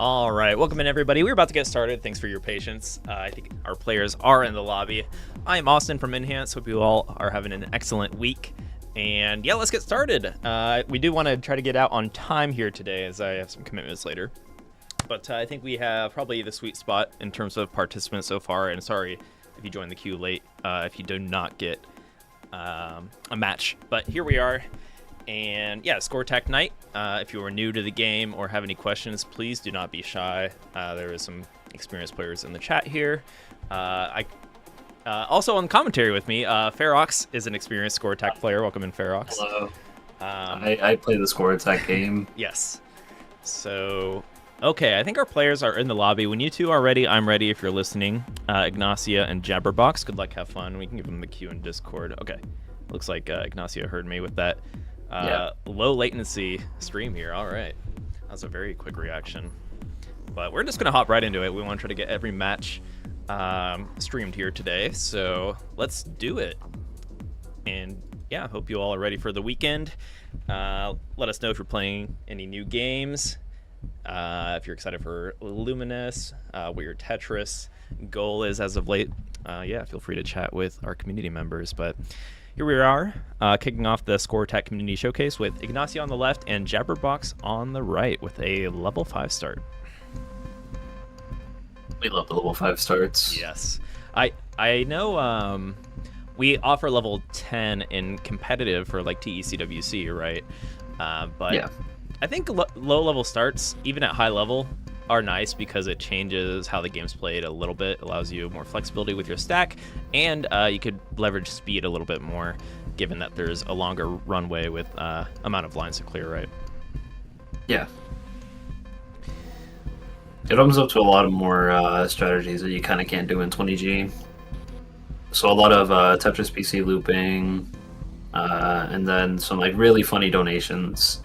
All right, welcome in everybody. We're about to get started. Thanks for your patience. I think our players are in the lobby. I'm Austin from Enhance. Hope you all are having an excellent week. And yeah, let's get started. We do want to try to get out on time here today as I have some commitments later. But I think we have probably the sweet spot in terms of participants so far. And sorry if you joined the queue late, if you do not get a match. But here we are. And yeah, Score Tech Night. If you are new to the game or have any questions, please do not be shy. There is some experienced players in the chat here. Also on commentary with me, Ferox is an experienced Score Tech player. Welcome in, Ferox. Hello. I play the Score Tech game. Yes. So, okay, I think our players are in the lobby. When you two are ready, I'm ready if you're listening. Ignacia and Jabberbox, good luck, have fun. We can give them the queue in Discord. Okay, looks like Ignacia heard me with that. Low latency stream here. All right, that was a very quick reaction, but we're just gonna hop right into it. We want to try to get every match streamed here today, so let's do it. And yeah, hope you all are ready for the weekend. Let us know if you're playing any new games, if you're excited for Luminous, what your Tetris goal is as of late. Yeah, feel free to chat with our community members. But here we are, kicking off the Score Tech Community Showcase with Ignacia on the left and Jabberbox on the right with a level 5 start. We love the level 5 starts. Yes. I know we offer level 10 in competitive for like TECWC, right? But yeah. I think low level starts, even at high level, are nice because it changes how the game's played a little bit, allows you more flexibility with your stack, and you could leverage speed a little bit more, given that there's a longer runway with amount of lines to clear, right? Yeah. It opens up to a lot of more strategies that you kind of can't do in 20G. So a lot of Tetris PC looping, and then some like really funny donations.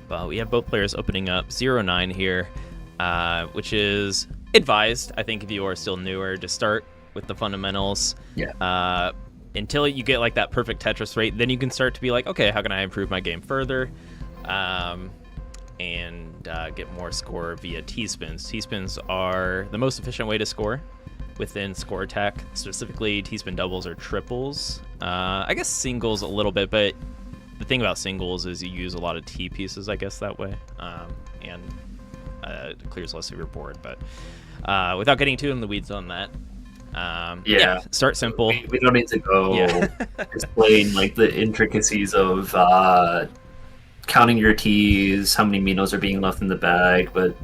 Well, we have both players opening up 0-9 here, which is advised, I think, if you are still newer, to start with the fundamentals. Yeah. Until you get like that perfect Tetris rate, then you can start to be like, okay, how can I improve my game further? And get more score via T-spins. T-spins are the most efficient way to score within Score Tech. Specifically, T-spin doubles or triples. I guess singles a little bit, but the thing about singles is you use a lot of T pieces, I guess, that way, and it clears less of your board. But without getting too in the weeds on that, yeah, start simple. We don't need to go explain like the intricacies of counting your T's, how many Minos are being left in the bag, but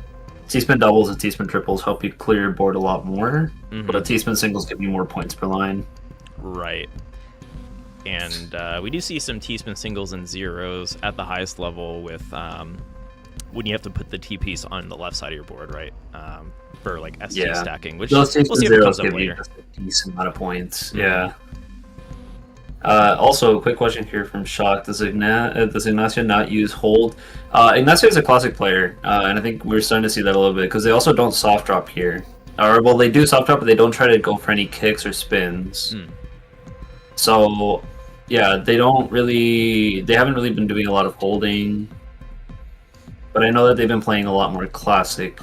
T-spin doubles and T-spin triples help you clear your board a lot more, but a T-spin singles give you more points per line. Right. And we do see some T-spin singles and zeros at the highest level with when you have to put the T-piece on the left side of your board, right? For like ST stacking, which those we'll see if it comes up give later. You just a decent amount of points. Yeah. Also, a quick question here from Shock. Does Ignacia not use hold? Ignacia is a classic player, and I think we're starting to see that a little bit because they also don't soft drop here. Or, well, they do soft drop, but they don't try to go for any kicks or spins. So, yeah, they haven't really been doing a lot of holding. But I know that they've been playing a lot more classic.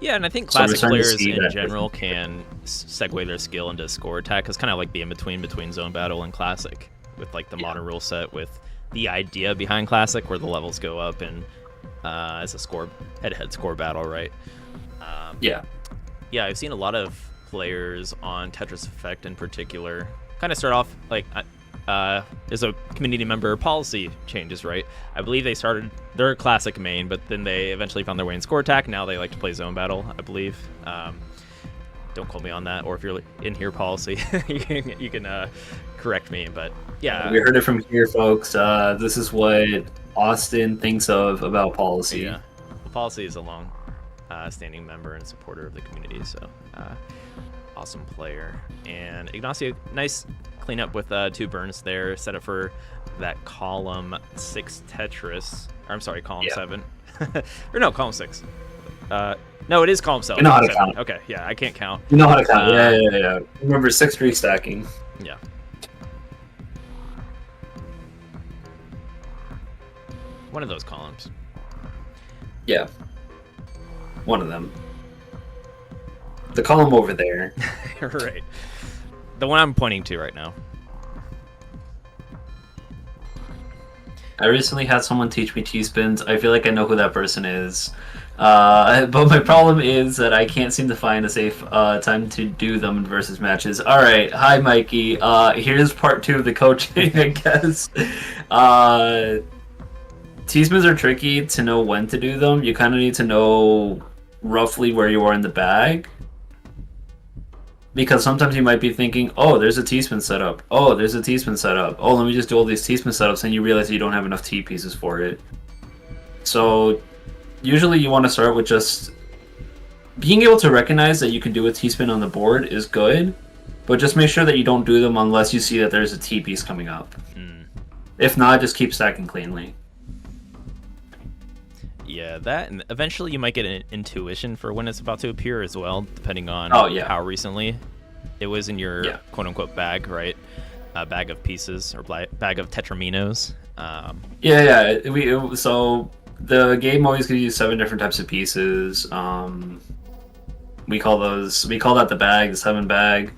Yeah, and I think classic players in general can segue their skill into Score Tech. It's kind of like the in-between between Zone Battle and Classic, with like the modern rule set, with the idea behind Classic, where the levels go up and as a head-to-head score battle, right? Yeah, I've seen a lot of players on Tetris Effect in particular kind of start off like as a community member policy changes, right? I believe they started their classic main, but then they eventually found their way in Score Tech. Now they like to play Zone Battle, I believe. Don't quote me on that, or if you're in here policy, you can correct me. But yeah, we heard it from here, folks. This is what Austin thinks about policy. Yeah, well, policy is a long standing member and supporter of the community, so awesome player. And Ignacia, nice cleanup with 2 burns there, set up for that column 6 Tetris, or I'm sorry, column 7. Or no, column 6. No, it is column 7. You know how to count. Okay, yeah, I can't count. You know how to count. Yeah. Remember 6 restacking. Yeah. One of those columns. Yeah, one of them. The column over there. Right. The one I'm pointing to right now. I recently had someone teach me T-spins. I feel like I know who that person is. But my problem is that I can't seem to find a safe time to do them in versus matches. All right, hi Mikey. Here's part 2 of the coaching, I guess. T-spins are tricky to know when to do them. You kind of need to know roughly where you are in the bag. Because sometimes you might be thinking, oh, there's a T-spin setup. Oh, there's a T-spin setup. Oh, let me just do all these T-spin setups, and you realize you don't have enough T pieces for it. So usually you want to start with just being able to recognize that you can do a T-spin on the board is good, but just make sure that you don't do them unless you see that there's a T piece coming up. If not, just keep stacking cleanly. Yeah, that, and eventually you might get an intuition for when it's about to appear as well, depending on how recently it was in your quote-unquote bag, right? Bag of pieces, or bag of tetraminos. So the game always gives you 7 different types of pieces. We call that the bag, the 7 bag.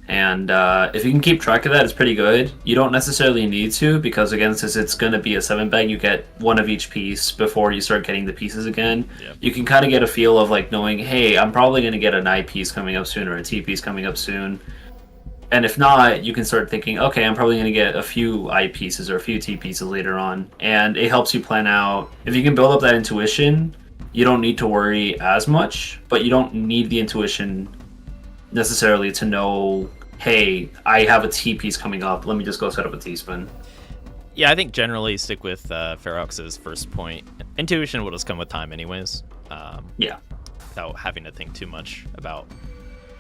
And if you can keep track of that, it's pretty good. You don't necessarily need to, because again, since it's going to be a 7 bag, you get 1 of each piece before you start getting the pieces again. Yep. You can kind of get a feel of like knowing, hey, I'm probably going to get an I piece coming up soon or a T piece coming up soon. And if not, you can start thinking, okay, I'm probably going to get a few I pieces or a few T pieces later on. And it helps you plan out. If you can build up that intuition, you don't need to worry as much, but you don't need the intuition necessarily to know, hey, I have a T piece coming up, let me just go set up a T-spin. Yeah, I think generally stick with Ferox's first point. Intuition will just come with time anyways. Without having to think too much about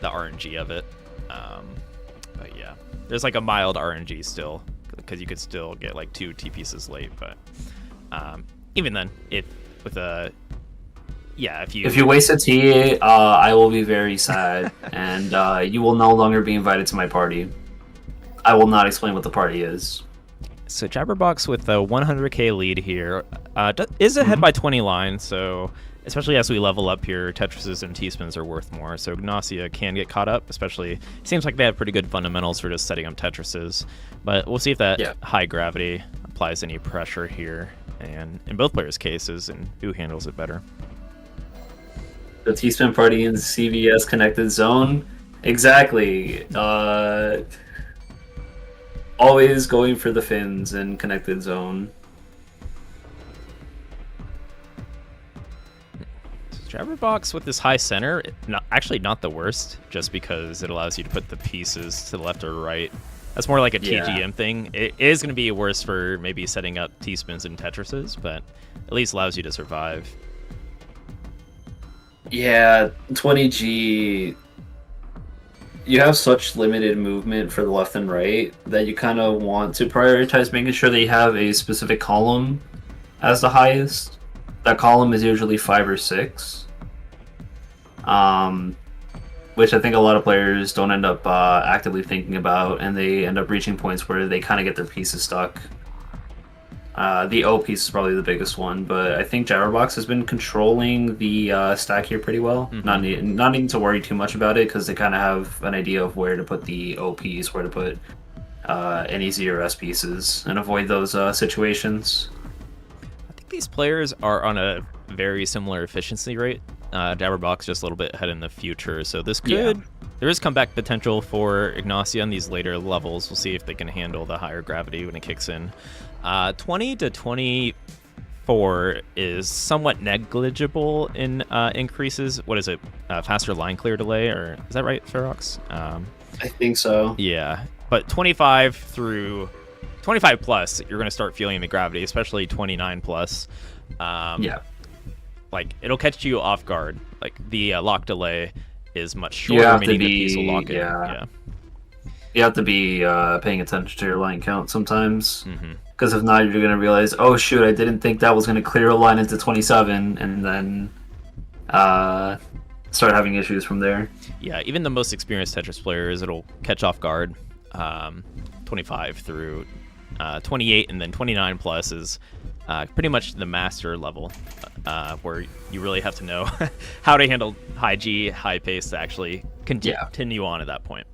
the RNG of it. But yeah, there's like a mild RNG still, because you could still get like 2 T pieces late, but even then, if you waste a T, I will be very sad, and you will no longer be invited to my party. I will not explain what the party is. So Jabberbox with a 100k lead here is ahead by 20 lines, so especially as we level up here, Tetrises and T-spins are worth more, so Ignacia can get caught up, especially, it seems like they have pretty good fundamentals for just setting up Tetrises, but we'll see if that high gravity applies any pressure here, and in both players' cases, and who handles it better. The T-spin party in the CVS connected zone? Exactly. Always going for the fins in connected zone. Jabberbox with this high center, actually not the worst, just because it allows you to put the pieces to the left or right. That's more like a TGM thing. It is going to be worse for maybe setting up T-spins and Tetrises, but at least allows you to survive. Yeah, 20G, you have such limited movement for the left and right that you kind of want to prioritize making sure that you have a specific column as the highest. That column is usually 5 or 6, which I think a lot of players don't end up actively thinking about, and they end up reaching points where they kind of get their pieces stuck. The O piece is probably the biggest one, but I think Jabberbox has been controlling the stack here pretty well. Not needing to worry too much about it, because they kind of have an idea of where to put the O piece, where to put any Z or S pieces, and avoid those situations. I think these players are on a very similar efficiency rate. Jabberbox just a little bit ahead in the future, so this could... There is comeback potential for Ignacia on these later levels. We'll see if they can handle the higher gravity when it kicks in. 20 to 24 is somewhat negligible in increases. What is it? Faster line clear delay, or is that right, Ferox? I think so. Yeah, but 25 through 25 plus, you're going to start feeling the gravity, especially 29 plus. Like, it'll catch you off guard. Like, the lock delay is much shorter, meaning the piece will lock in. You have to be paying attention to your line count sometimes, because if not, you're going to realize, oh shoot, I didn't think that was going to clear a line into 27, and then start having issues from there. Yeah, even the most experienced Tetris players, it'll catch off guard 25 through 28 and then 29 plus is pretty much the master level, where you really have to know how to handle high G, high pace to actually continue on at that point.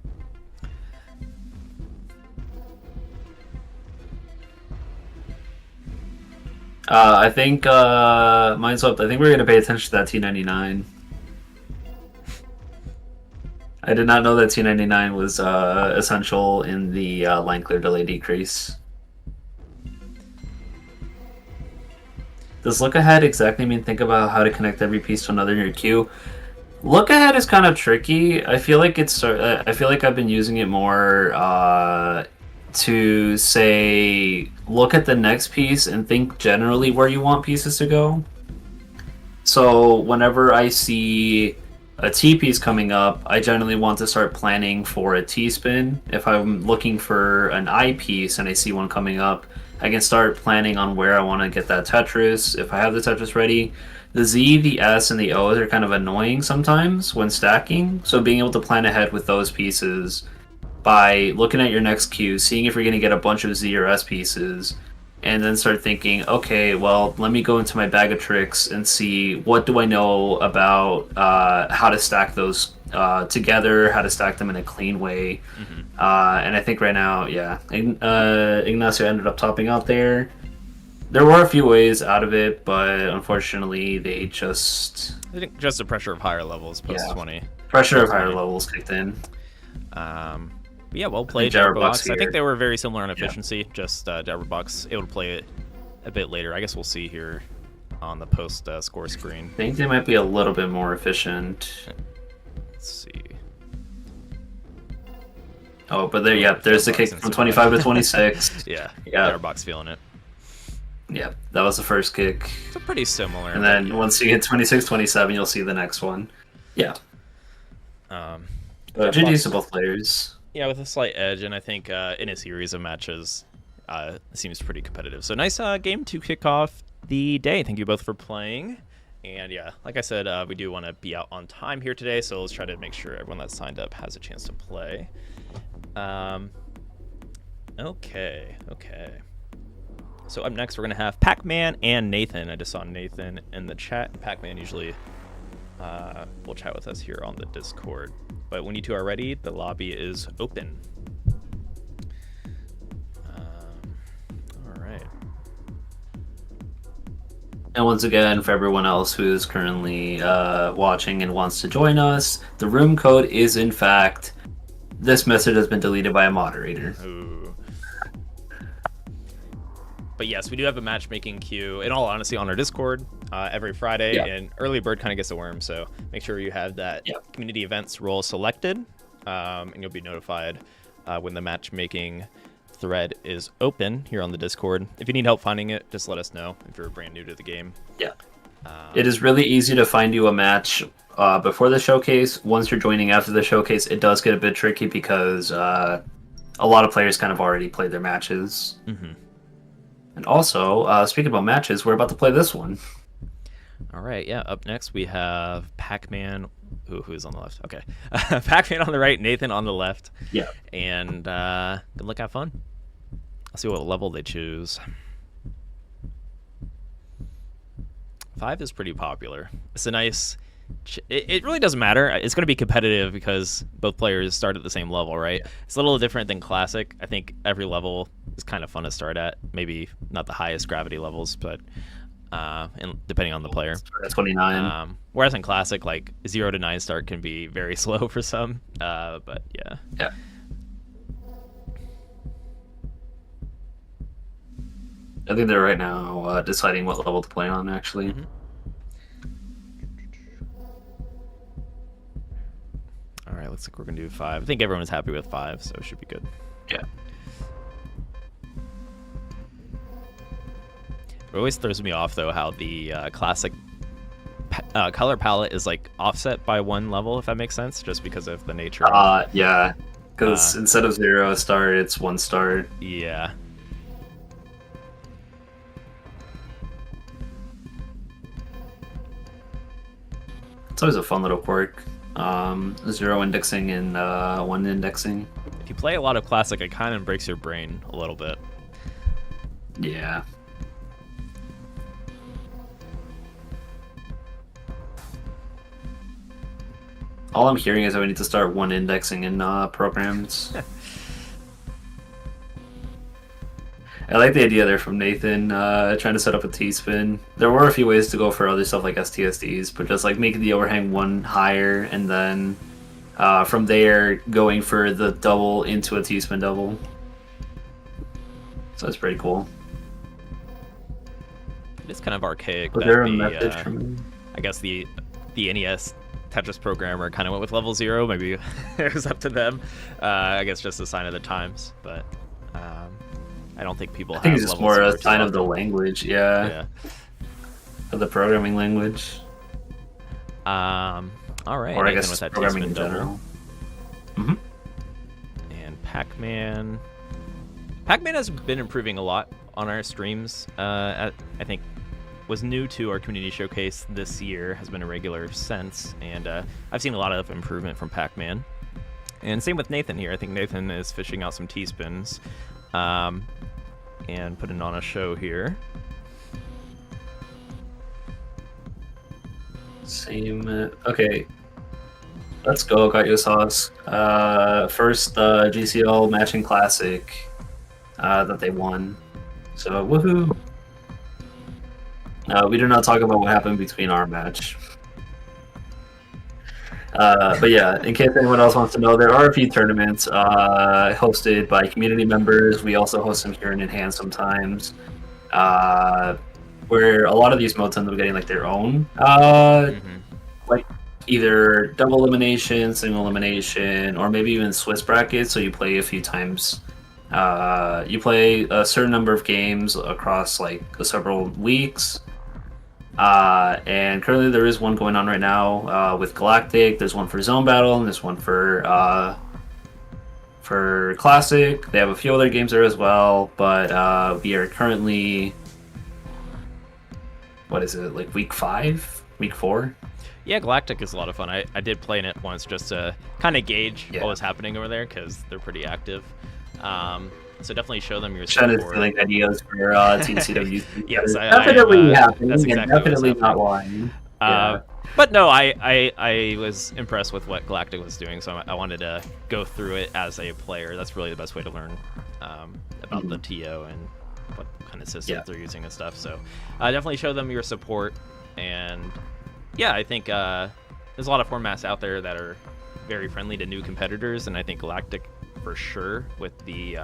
I think mine's up. I think we're gonna pay attention to that T99. I did not know that T99 was essential in the line clear delay decrease. Does look ahead exactly mean think about how to connect every piece to another in your queue? Look ahead is kind of tricky. I feel like I've been using it more to say look at the next piece and think generally where you want pieces to go. So whenever I see a T piece coming up, I generally want to start planning for a T spin. If I'm looking for an I piece and I see one coming up, I can start planning on where I want to get that Tetris. If I have the Tetris ready, the Z, the S, and the O's are kind of annoying sometimes when stacking. So being able to plan ahead with those pieces by looking at your next queue, seeing if you're going to get a bunch of Z or S pieces, and then start thinking, okay, well, let me go into my bag of tricks and see what do I know about how to stack those together, how to stack them in a clean way. Mm-hmm. And I think right now, Ignacio ended up topping out there. There were a few ways out of it, but unfortunately, they just... I think just the pressure of higher levels post 20. Pressure of higher levels kicked in. Yeah, well played, Jabberbox. I think they were very similar in efficiency. Just Jabberbox able to play it a bit later. I guess we'll see here on the post score screen. I think they might be a little bit more efficient. Let's see. Oh, but there's the kick from 25 to 26. yeah, Jabberbox feeling it. Yeah, that was the first kick. It's pretty similar. And then once you get 26, 27, you'll see the next one. Yeah. GG's to both players. Yeah, with a slight edge, and I think in a series of matches, it seems pretty competitive. So nice game to kick off the day. Thank you both for playing. And yeah, like I said, we do want to be out on time here today, so let's try to make sure everyone that's signed up has a chance to play. Okay. So up next, we're going to have Pac-Man and Nathan. I just saw Nathan in the chat. Pac-Man usually will chat with us here on the Discord. But when you two are ready, the lobby is open. All right. And once again, for everyone else who is currently watching and wants to join us, the room code is in fact, this message has been deleted by a moderator. Ooh. But yes, we do have a matchmaking queue, in all honesty, on our Discord every Friday, and Early Bird kind of gets a worm, so make sure you have that community events role selected, and you'll be notified when the matchmaking thread is open here on the Discord. If you need help finding it, just let us know if you're brand new to the game. Yeah. It is really easy to find you a match before the showcase. Once you're joining after the showcase, it does get a bit tricky because a lot of players kind of already played their matches. Mm-hmm. And also, speaking about matches, we're about to play this one. All right, yeah. Up next, we have Pac-Man. Who's on the left? Okay. Pac-Man on the right, Nathan on the left. Yeah. And good luck, have fun. Let's see what level they choose. 5 is pretty popular. It's a nice... It really doesn't matter. It's going to be competitive because both players start at the same level, right? Yeah. It's a little different than Classic. I think every level is kind of fun to start at. Maybe not the highest gravity levels, but and depending on the player. 29. Whereas in Classic, like 0 to 9 start can be very slow for some. But yeah. Yeah. I think they're right now deciding what level to play on, actually. Mm-hmm. All right, looks like we're going to do 5. I think everyone's happy with 5, so it should be good. Yeah. It always throws me off, though, how the Classic color palette is, like, offset by 1 level, if that makes sense, just because of the nature of... Yeah, because instead of 0 star, it's 1 star. Yeah. It's always a fun little quirk. 0 indexing and 1 indexing. If you play a lot of Classic, it kind of breaks your brain a little bit. Yeah. All I'm hearing is that we need to start one indexing in programs. I like the idea there from Nathan, trying to set up a T-spin. There were a few ways to go for other stuff like STSDs, but just like making the overhang one higher and then from there going for the double into a T-spin double. So that's pretty cool. It's kind of archaic. Was that there a the, message from... I guess the NES Tetris programmer kind of went with level 0. Maybe it was up to them. I guess just a sign of the times, but I don't think people. I think have it's just level more 0 a sign of the language, yeah. Of the programming language. All right. Or I Nathan guess with that programming in T-spin general. double. And Pac-Man. Pac-Man has been improving a lot on our streams. I think was new to our community showcase this year, has been a regular since, and I've seen a lot of improvement from Pac-Man. And same with Nathan here. I think Nathan is fishing out some T-spins and putting on a show here. Same. Okay. Let's go. Got you a sauce. First GCL matching classic that they won. So woohoo! We do not talk about what happened between our match. But yeah, in case anyone else wants to know, there are a few tournaments hosted by community members. We also host them here in Enhance sometimes, where a lot of these modes end up getting like their own, like either double elimination, single elimination, or maybe even Swiss brackets. So you play a few times. You play a certain number of games across like several weeks. And currently there is one going on right now with Galactic. There's one for Zone Battle, and there's one for Classic. They have a few other games there as well, but we are currently, what is it, like week 5? Week 4? Yeah, Galactic is a lot of fun. I did play in it once just to kind of gauge what was happening over there, because they're pretty active. So definitely show them your support. Trying to stealing ideas for TCW. Yes, definitely happening. That's exactly definitely not lying. But no, I was impressed with what Galactic was doing, so I wanted to go through it as a player. That's really the best way to learn about the TO and what kind of systems they're using and stuff. So definitely show them your support. And yeah, I think there's a lot of formats out there that are very friendly to new competitors, and I think Galactic for sure with the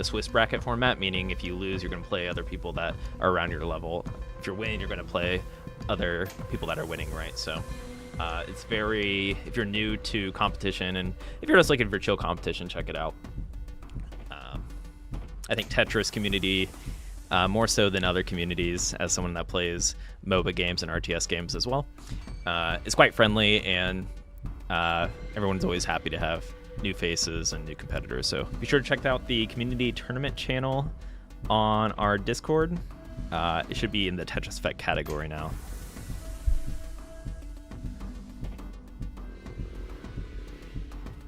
Swiss bracket format, meaning if you lose, you're going to play other people that are around your level. If you're winning, you're going to play other people that are winning, right? So it's very, if you're new to competition, and if you're just looking for chill competition, check it out. I think Tetris community, more so than other communities, as someone that plays MOBA games and RTS games as well, is quite friendly, and everyone's always happy to have new faces and new competitors. So be sure to check out the community tournament channel on our Discord. It should be in the Tetris Effect category now.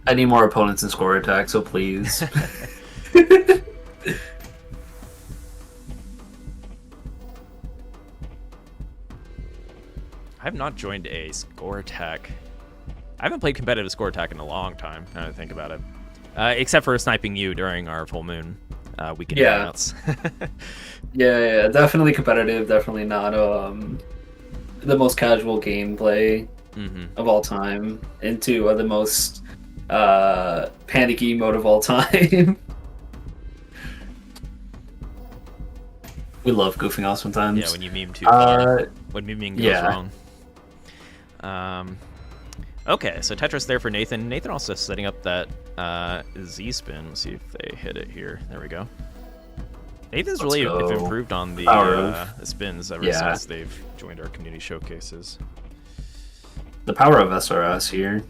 I need more opponents in score attack, so please. I have not joined a score attack. I haven't played competitive score attack in a long time, now that I think about it. Except for sniping you during our full moon weekend hangouts. yeah, definitely competitive, definitely not the most casual gameplay of all time, into the most panicky mode of all time. We love goofing off sometimes. Yeah, when you meme too far. When meming goes wrong. Okay, so Tetris there for Nathan. Nathan also setting up that Z-spin. Let's see if they hit it here. There we go. Nathan's really improved on the spins ever since they've joined our community showcases. The power of SRS here,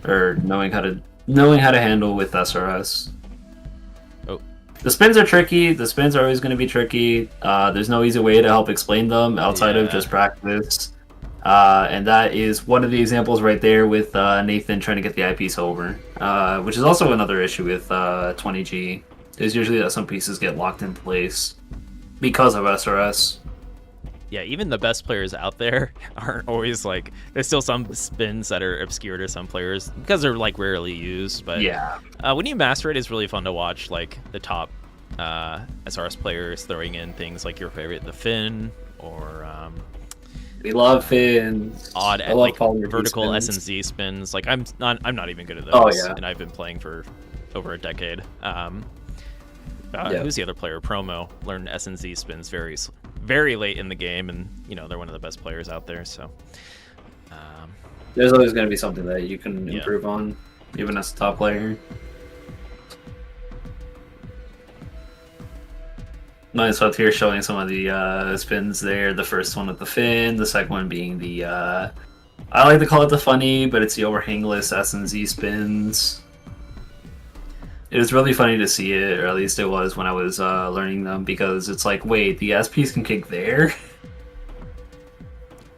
or knowing how to handle with SRS. Oh, the spins are tricky. The spins are always going to be tricky. There's no easy way to help explain them outside of just practice. And that is one of the examples right there with Nathan trying to get the eyepiece over, which is also another issue with 20G. Is usually that some pieces get locked in place because of SRS. Yeah, even the best players out there aren't always like. There's still some spins that are obscure to some players because they're like rarely used. But Yeah. when you master it, it's really fun to watch. Like the top SRS players throwing in things like your favorite, the Finn, or We love fins. odd I love like calling vertical spins. S and Z spins. Like I'm not even good at those. Oh, yeah. And I've been playing for over a decade. Yeah. Who's the other player? Promo learned S and Z spins very late in the game, and they're one of the best players out there. So There's always going to be something that you can Yeah. improve on, even as a top player. Nice up here showing some of the spins there. The first one with the fin, the second one being the I like to call it the funny, but it's the overhangless S and Z spins. It was really funny to see it, or at least it was when I was learning them, because it's like, wait, the SPs can kick there?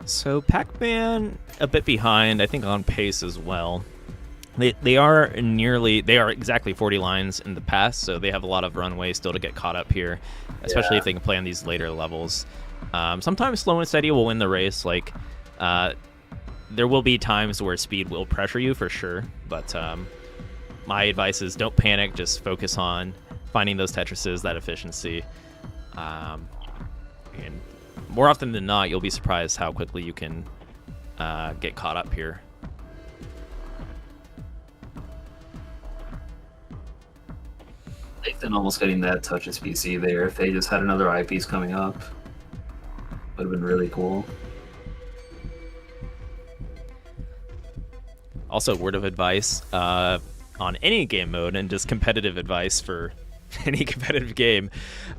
So Pac-Man a bit behind, I think, on pace as well. They are exactly 40 lines in the past, so they have a lot of runway still to get caught up here, especially Yeah. if they can play on these later levels. Sometimes slow and steady will win the race. Like there will be times where speed will pressure you for sure, but my advice is don't panic. Just focus on finding those Tetrises, that efficiency, and more often than not, you'll be surprised how quickly you can get caught up here. Nathan almost getting that touch SPC there. If they just had another eyepiece coming up, would have been really cool. Also, word of advice on any game mode, and just competitive advice for any competitive game.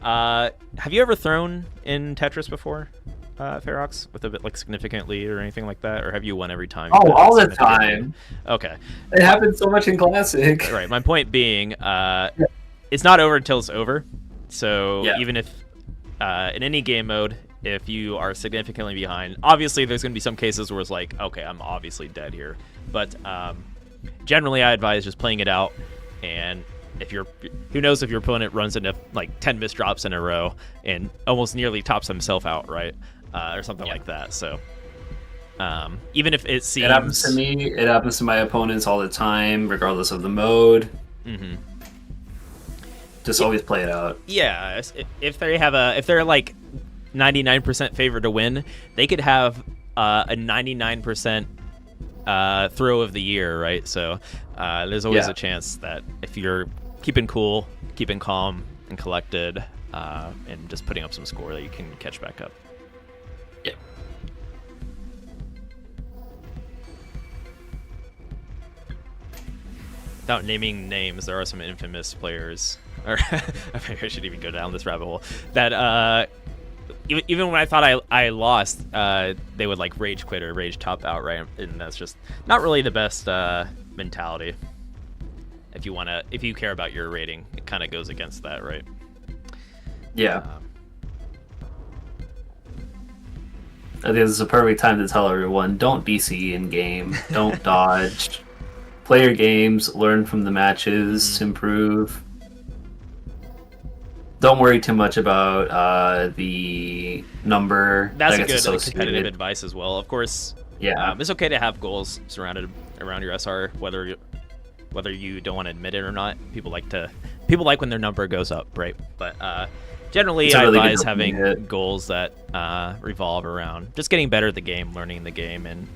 Have you ever thrown in Tetris before, Ferox, with a bit like significant lead or anything like that, or have you won every time? Oh, you've had a all the significant time. lead? Okay, It happens so much in Classic. right. My point being, it's not over until it's over. So Yeah. even if in any game mode, if you are significantly behind, obviously there's going to be some cases where it's like, okay, I'm obviously dead here. But generally, I advise just playing it out. And who knows if your opponent runs into like 10 missed drops in a row and almost nearly tops himself out, right? Or something like that. So even if it seems... It happens to me. It happens to my opponents all the time, regardless of the mode. Mm-hmm. Just always play it out. Yeah, if they're like 99% favored to win, they could have a 99% throw of the year, right? So there's always a chance that if you're keeping cool, keeping calm and collected, and just putting up some score, that you can catch back up. Yeah. Without naming names, there are some infamous players, or maybe I should even go down this rabbit hole, that even when I thought I lost, they would like rage quit or rage top out, right? And that's just not really the best mentality. If you care about your rating, it kind of goes against that, right? Yeah. I think this is a perfect time to tell everyone, don't BC in game, don't dodge. Play your games, learn from the matches to improve. Don't worry too much about the number That's that a gets good associated. competitive advice as well. Of course, Yeah. it's okay to have goals surrounded around your SR, whether you don't want to admit it or not. People like when their number goes up, right? But generally, It's a I really good advise compliment. having goals that revolve around just getting better at the game, learning the game, and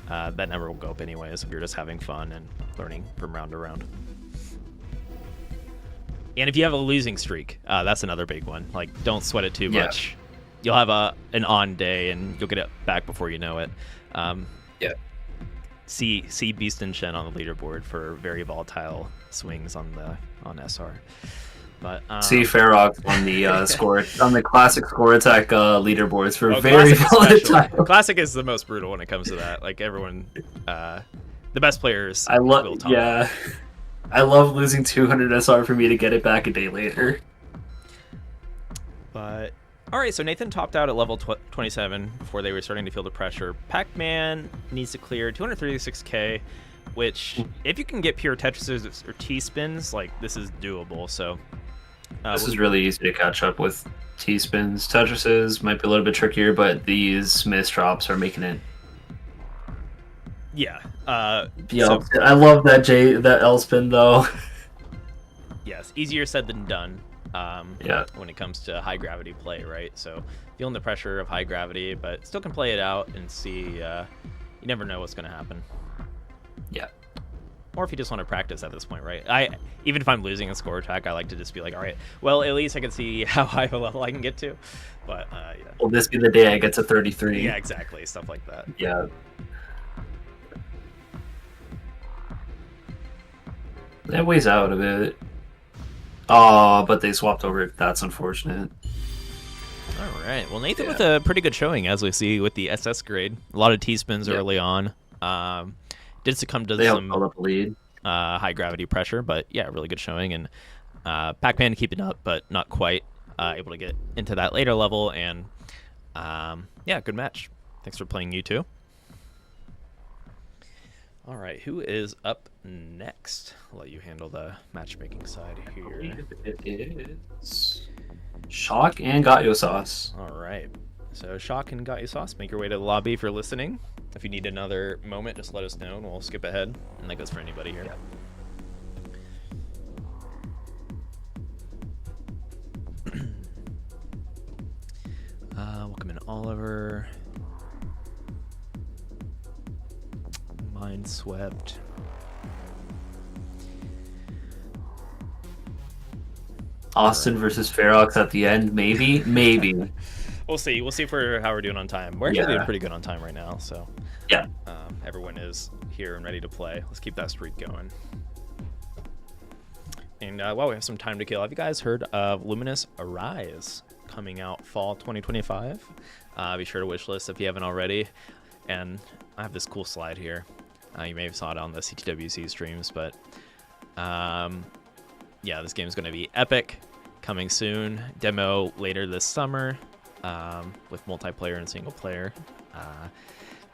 that number will go up anyways if you're just having fun and learning from round to round. And if you have a losing streak, that's another big one. Like, don't sweat it too much. You'll have an on day, and you'll get it back before you know it. Yeah. See Beast and Shen on the leaderboard for very volatile swings on SR. But See Ferox on the score on the classic score attack leaderboards for very Classic especially. volatile. Classic is the most brutal when it comes to that. Like everyone, the best players. I will love top. yeah. I love losing 200 SR for me to get it back a day later. But all right, so Nathan topped out at level 27 before they were starting to feel the pressure. Pac-Man needs to clear 236k, which if you can get pure Tetrises or T-spins, like this is doable. So This is really easy to catch up with T-spins. Tetrises might be a little bit trickier, but these Smith drops are making it. Yeah. Yeah, I love that L spin though. Yes, easier said than done. Yeah. When it comes to high gravity play, right? So feeling the pressure of high gravity, but still can play it out and see. You never know what's going to happen. Yeah. Or if you just want to practice at this point, right? Even if I'm losing a score attack, I like to just be like, all right, well, at least I can see how high of a level I can get to. But yeah. Will this be the day I get to 33? Yeah, exactly. Stuff like that. Yeah. That weighs out a bit. Oh, but they swapped over. That's unfortunate. All right. Well, Nathan with a pretty good showing, as we see with the SS grade. A lot of T-spins early on. Did succumb to some lead. High gravity pressure, but yeah, really good showing. And Pac-Man keeping up, but not quite able to get into that later level. And yeah, good match. Thanks for playing, you too. All right, who is up next? I'll let you handle the matchmaking side here. It is Shock and Got Yo Sauce. All right, so Shock and Got Yo Sauce, make your way to the lobby if you're listening. If you need another moment, just let us know and we'll skip ahead. And that goes for anybody here. Yeah. Welcome in, Oliver. Mindswept. Austin versus Ferox at the end, maybe. We'll see. We'll see how we're doing on time. We're actually doing pretty good on time right now, so yeah. Everyone is here and ready to play. Let's keep that streak going. And while we have some time to kill, have you guys heard of Luminous Arise coming out fall 2025? Be sure to wishlist if you haven't already. And I have this cool slide here. You may have saw it on the CTWC streams, but yeah, this game is going to be epic. Coming soon. Demo later this summer with multiplayer and single player.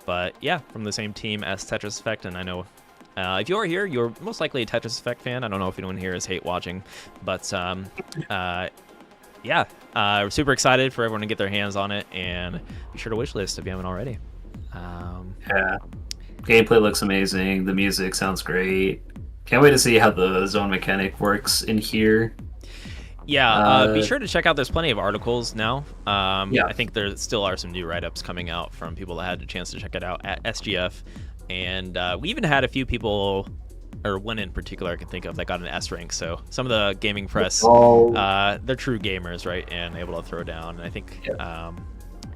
But yeah, from the same team as Tetris Effect, and I know if you're here, you're most likely a Tetris Effect fan. I don't know if anyone here is hate watching, but yeah, we're super excited for everyone to get their hands on it, and be sure to wishlist if you haven't already. Yeah. Gameplay looks amazing. The music sounds great. Can't wait to see how the zone mechanic works in here. Yeah, be sure to check out. There's plenty of articles now. Yeah. I think there still are some new write-ups coming out from people that had a chance to check it out at SGF. And we even had a few people, or one in particular I can think of, that got an S rank. So some of the gaming press, they're true gamers, right? And able to throw down. And I think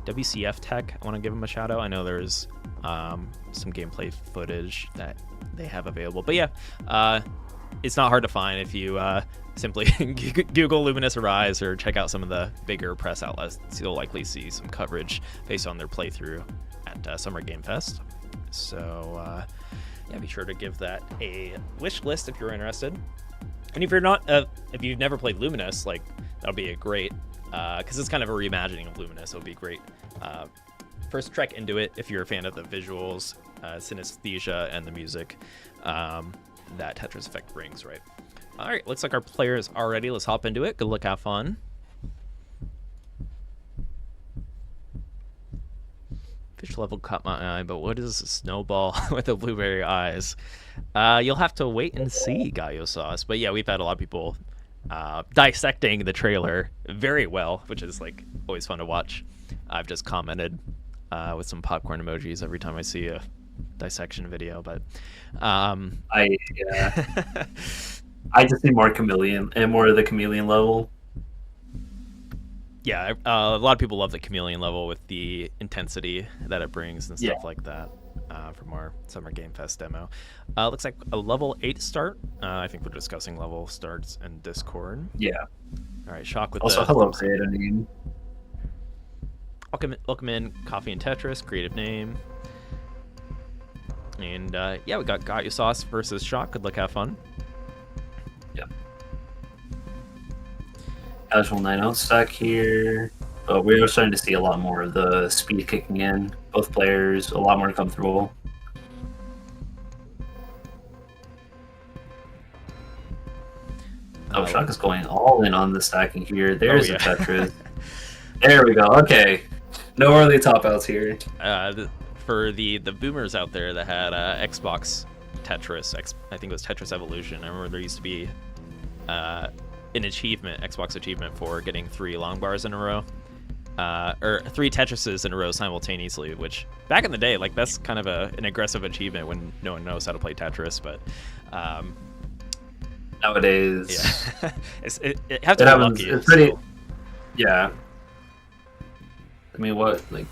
WCF Tech, I want to give them a shout out. I know there's some gameplay footage that they have available. But yeah, it's not hard to find if you simply Google Luminous Arise or check out some of the bigger press outlets. You'll likely see some coverage based on their playthrough at Summer Game Fest. So yeah, be sure to give that a wish list if you're interested. And if you're not, if you've never played Luminous, like that'll be a great, because it's kind of a reimagining of Luminous. It'll be great. First trek into it if you're a fan of the visuals, synesthesia, and the music that Tetris Effect brings, right? All right, looks like our players are ready. Let's hop into it. Good luck, have fun. Fish level caught my eye, but what is a snowball with the blueberry eyes? You'll have to wait and see, Gallo Sauce. But yeah, we've had a lot of people dissecting the trailer very well, which is like always fun to watch. I've just commented with some popcorn emojis every time I see a dissection video, but I just need more chameleon and more of the chameleon level. Yeah, a lot of people love the chameleon level with the intensity that it brings and stuff like that from our Summer Game Fest demo. Looks like a level 8 start. I think we're discussing level starts in Discord. Yeah. All right, Shock with also, hello, Zed, I mean. Welcome in, Coffee and Tetris, creative name. And yeah, we got Your Sauce versus Shock. Good luck, have fun. Yeah. Casual 9-out stack here. But we are starting to see a lot more of the speed kicking in. Both players, a lot more comfortable. Oh, Shock is going all in on the stacking here. There's yeah. the Tetris. There we go. Okay. No early top outs here. For the boomers out there that had Xbox Tetris, I think it was Tetris Evolution. I remember there used to be an Xbox achievement for getting 3 long bars in a row. Or 3 Tetrises in a row simultaneously, which back in the day, like that's kind of an aggressive achievement when no one knows how to play Tetris, but nowadays, yeah, it have to be lucky. It's pretty, yeah. I mean,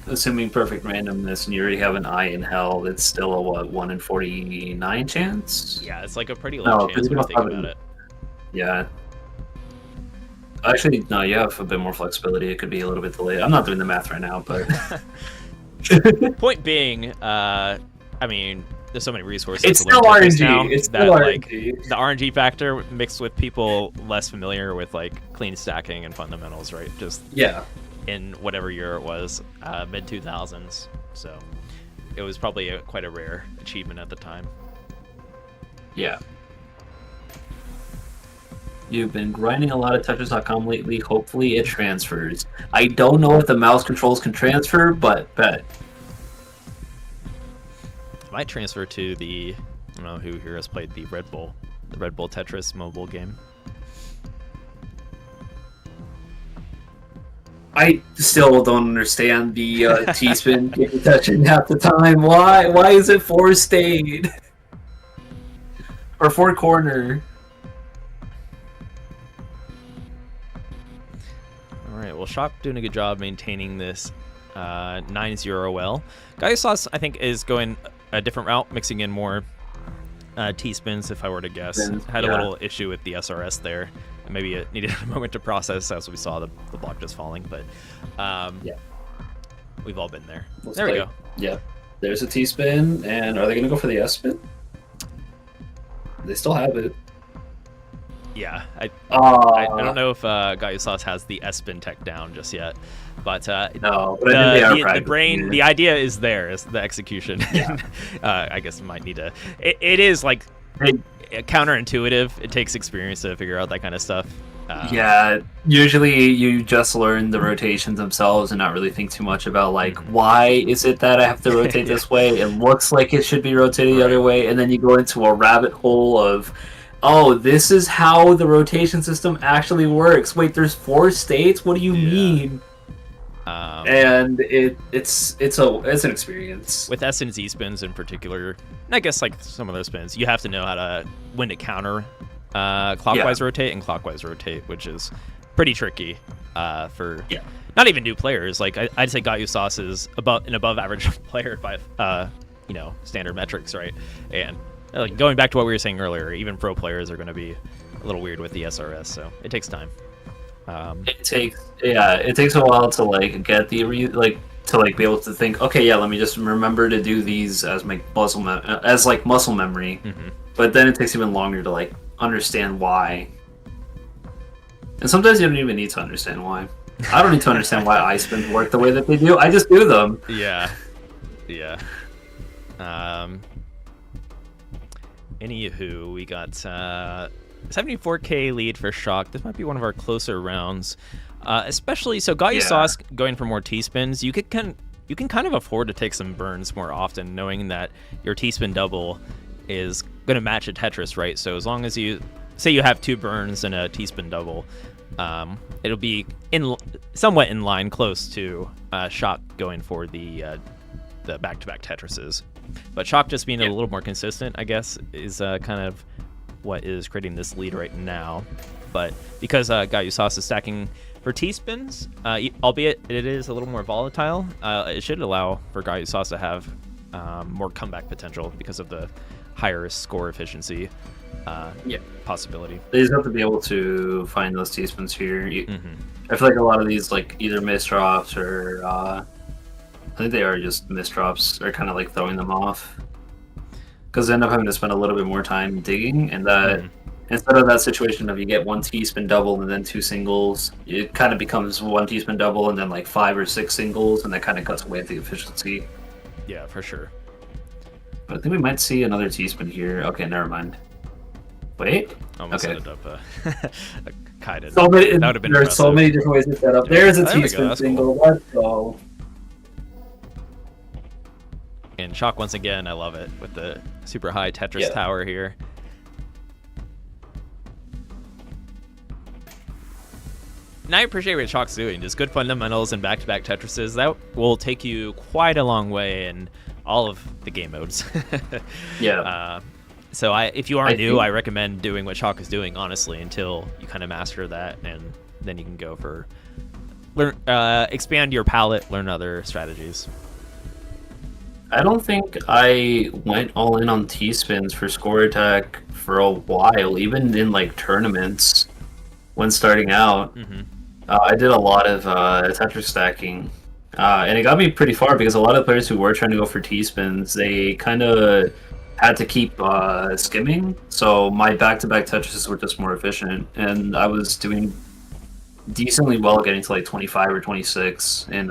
assuming perfect randomness and you already have an eye in hell, it's still a 1 in 49 chance? Yeah, it's like a pretty low chance when you think about it. Yeah. Actually, no, you have a bit more flexibility. It could be a little bit delayed. I'm not doing the math right now, but... Point being, I mean, there's so many resources. It's still RNG. Now it's still that, RNG. like, the RNG factor mixed with people less familiar with, like, clean stacking and fundamentals, right? Just in whatever year it was, mid-2000s. So it was probably quite a rare achievement at the time. Yeah. You've been grinding a lot of Tetris.com lately. Hopefully it transfers. I don't know if the mouse controls can transfer, but bet. It might transfer to I don't know who here has played the Red Bull Tetris mobile game. I still don't understand the T-spin touching half the time. Why is it 4 stayed? Or 4 corner? Alright, well, Shock doing a good job maintaining this 9-0 well. Guyusauce, I think, is going a different route, mixing in more T-spins, if I were to guess. Had a little issue with the SRS there. Maybe it needed a moment to process as we saw the block just falling, but we've all been there. There we go. Yeah, there's a T-spin, and are they going to go for the S-spin? They still have it. Yeah, I don't know if Guyusauce has the S-spin tech down just yet, but no, but the idea is there, is the execution. Yeah. I guess it might need to. It is like counterintuitive. It takes experience to figure out that kind of stuff. Yeah, usually you just learn the rotations themselves and not really think too much about like why is it that I have to rotate this way? It looks like it should be rotated the other way, and then you go into a rabbit hole of, oh, this is how the rotation system actually works. Wait, there's 4 states? What do you mean? And it's an experience. With S and Z spins in particular, and I guess like some of those spins, you have to know when to counter clockwise rotate and clockwise rotate, which is pretty tricky for not even new players. Like I'd say Guyusauce is an above average player by standard metrics, right? And like going back to what we were saying earlier, even pro players are going to be a little weird with the SRS, so it takes time. It takes a while to like get the be able to think, okay, let me just remember to do these as my muscle memory. Mm-hmm. But then it takes even longer to like understand why. And sometimes you don't even need to understand why. I don't need to understand why I spins work the way that they do. I just do them. Yeah. Anywho, we got 74k lead for Shock. This might be one of our closer rounds, especially so. Guyusauce going for more T-spins. You can kind of afford to take some burns more often, knowing that your T-spin double is going to match a Tetris, right? So as long as you say you have 2 burns and a T-spin double, it'll be somewhat in line, close to Shock going for the back-to-back Tetrises. But Shock just being a little more consistent, I guess, is kind of what is creating this lead right now. But because Guyusauce is stacking for T-spins, albeit it is a little more volatile, it should allow for Guyusauce to have more comeback potential because of the higher score efficiency possibility. They just have to be able to find those T-spins here. I feel like a lot of these like either misdrops or I think they are just misdrops are kind of like throwing them off because they end up having to spend a little bit more time digging, and that instead of that situation of you get 1 T-spin double and then 2 singles, it kind of becomes 1 T-spin double and then like 5 or 6 singles, and that kind of cuts away at the efficiency. Yeah, for sure. But I think we might see another T-spin here. Okay, never mind. Wait. Almost Okay. set it up a kited. So many, That would have been there are so impressive. many different ways to set up. Yeah. There's a There we go, T-spin that's single. Let's go. And Shock once again, I love it with the super high Tetris Yeah. tower here. And I appreciate what Shock's doing. Just good fundamentals and back-to-back Tetrises. That will take you quite a long way in all of the game modes. Yeah. So if you are I new, think- I recommend doing what Shock is doing, honestly, until you kind of master that, and then you can go for expand your palette, learn other strategies. I don't think I went all in on T-spins for score attack for a while, even in like tournaments when starting out. Mm-hmm. I did a lot of Tetris stacking, and it got me pretty far because a lot of players who were trying to go for T-spins, they kind of had to keep skimming. So my back-to-back Tetrises were just more efficient, and I was doing decently well, getting to like 25 or 26 in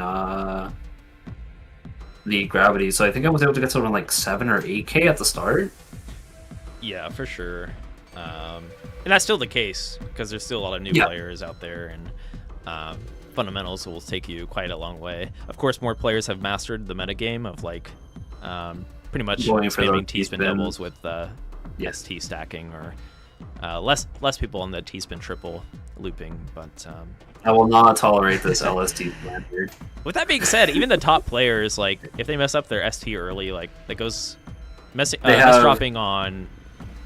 the gravity. So I think I was able to get to around like 7 or 8K at the start. Yeah, for sure. And that's still the case because there's still a lot of new players out there, and fundamentals will take you quite a long way. Of course, more players have mastered the metagame of like pretty much Going for spamming those T-spin T-spin. doubles with ST stacking, or less people on the T-spin triple looping. But I will not tolerate this LST standard. with that being said, even the top players, like if they mess up their ST early, like that goes mess dropping on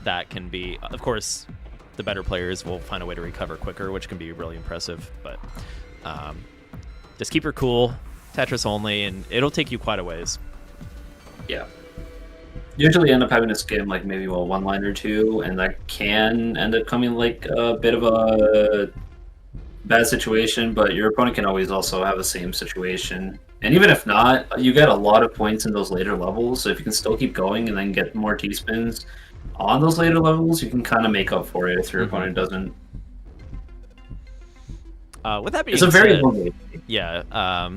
that can be, of course, the better players will find a way to recover quicker, which can be really impressive. But just keep her cool, Tetris only, and it'll take you quite a ways. Yeah. Usually end up having to skim like maybe one line or two, and that can end up coming like a bit of a bad situation, but your opponent can always also have the same situation. And even if not, you get a lot of points in those later levels, so if you can still keep going and then get more T-spins on those later levels, you can kind of make up for it if your opponent doesn't. With that being It's a very said, long way. yeah,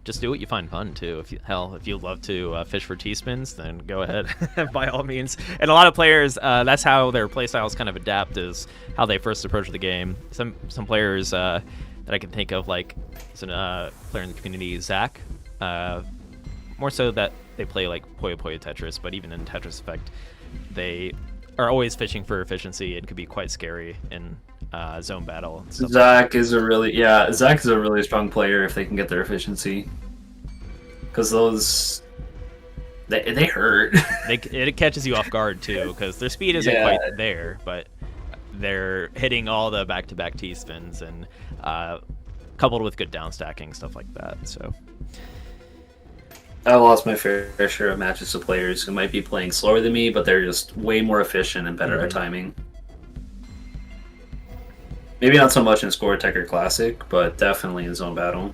just do what you find fun too. If you love to fish for T-spins, then go ahead by all means. And a lot of players, that's how their playstyles kind of adapt, is how they first approach the game. Some players that I can think of, like a player in the community, Zach, more so that they play like Puyo Puyo Tetris, but even in Tetris Effect, they are always fishing for efficiency. It could be quite scary in zone battle and stuff. Zach is a really strong player if they can get their efficiency, because those they hurt. It catches you off guard too, because their speed isn't quite there, but they're hitting all the back-to-back T-spins, and coupled with good down stacking, stuff like that. So I lost my fair share of matches to players who might be playing slower than me, but they're just way more efficient and better at timing. Maybe not so much in Score Attack or Classic, but definitely in Zone Battle.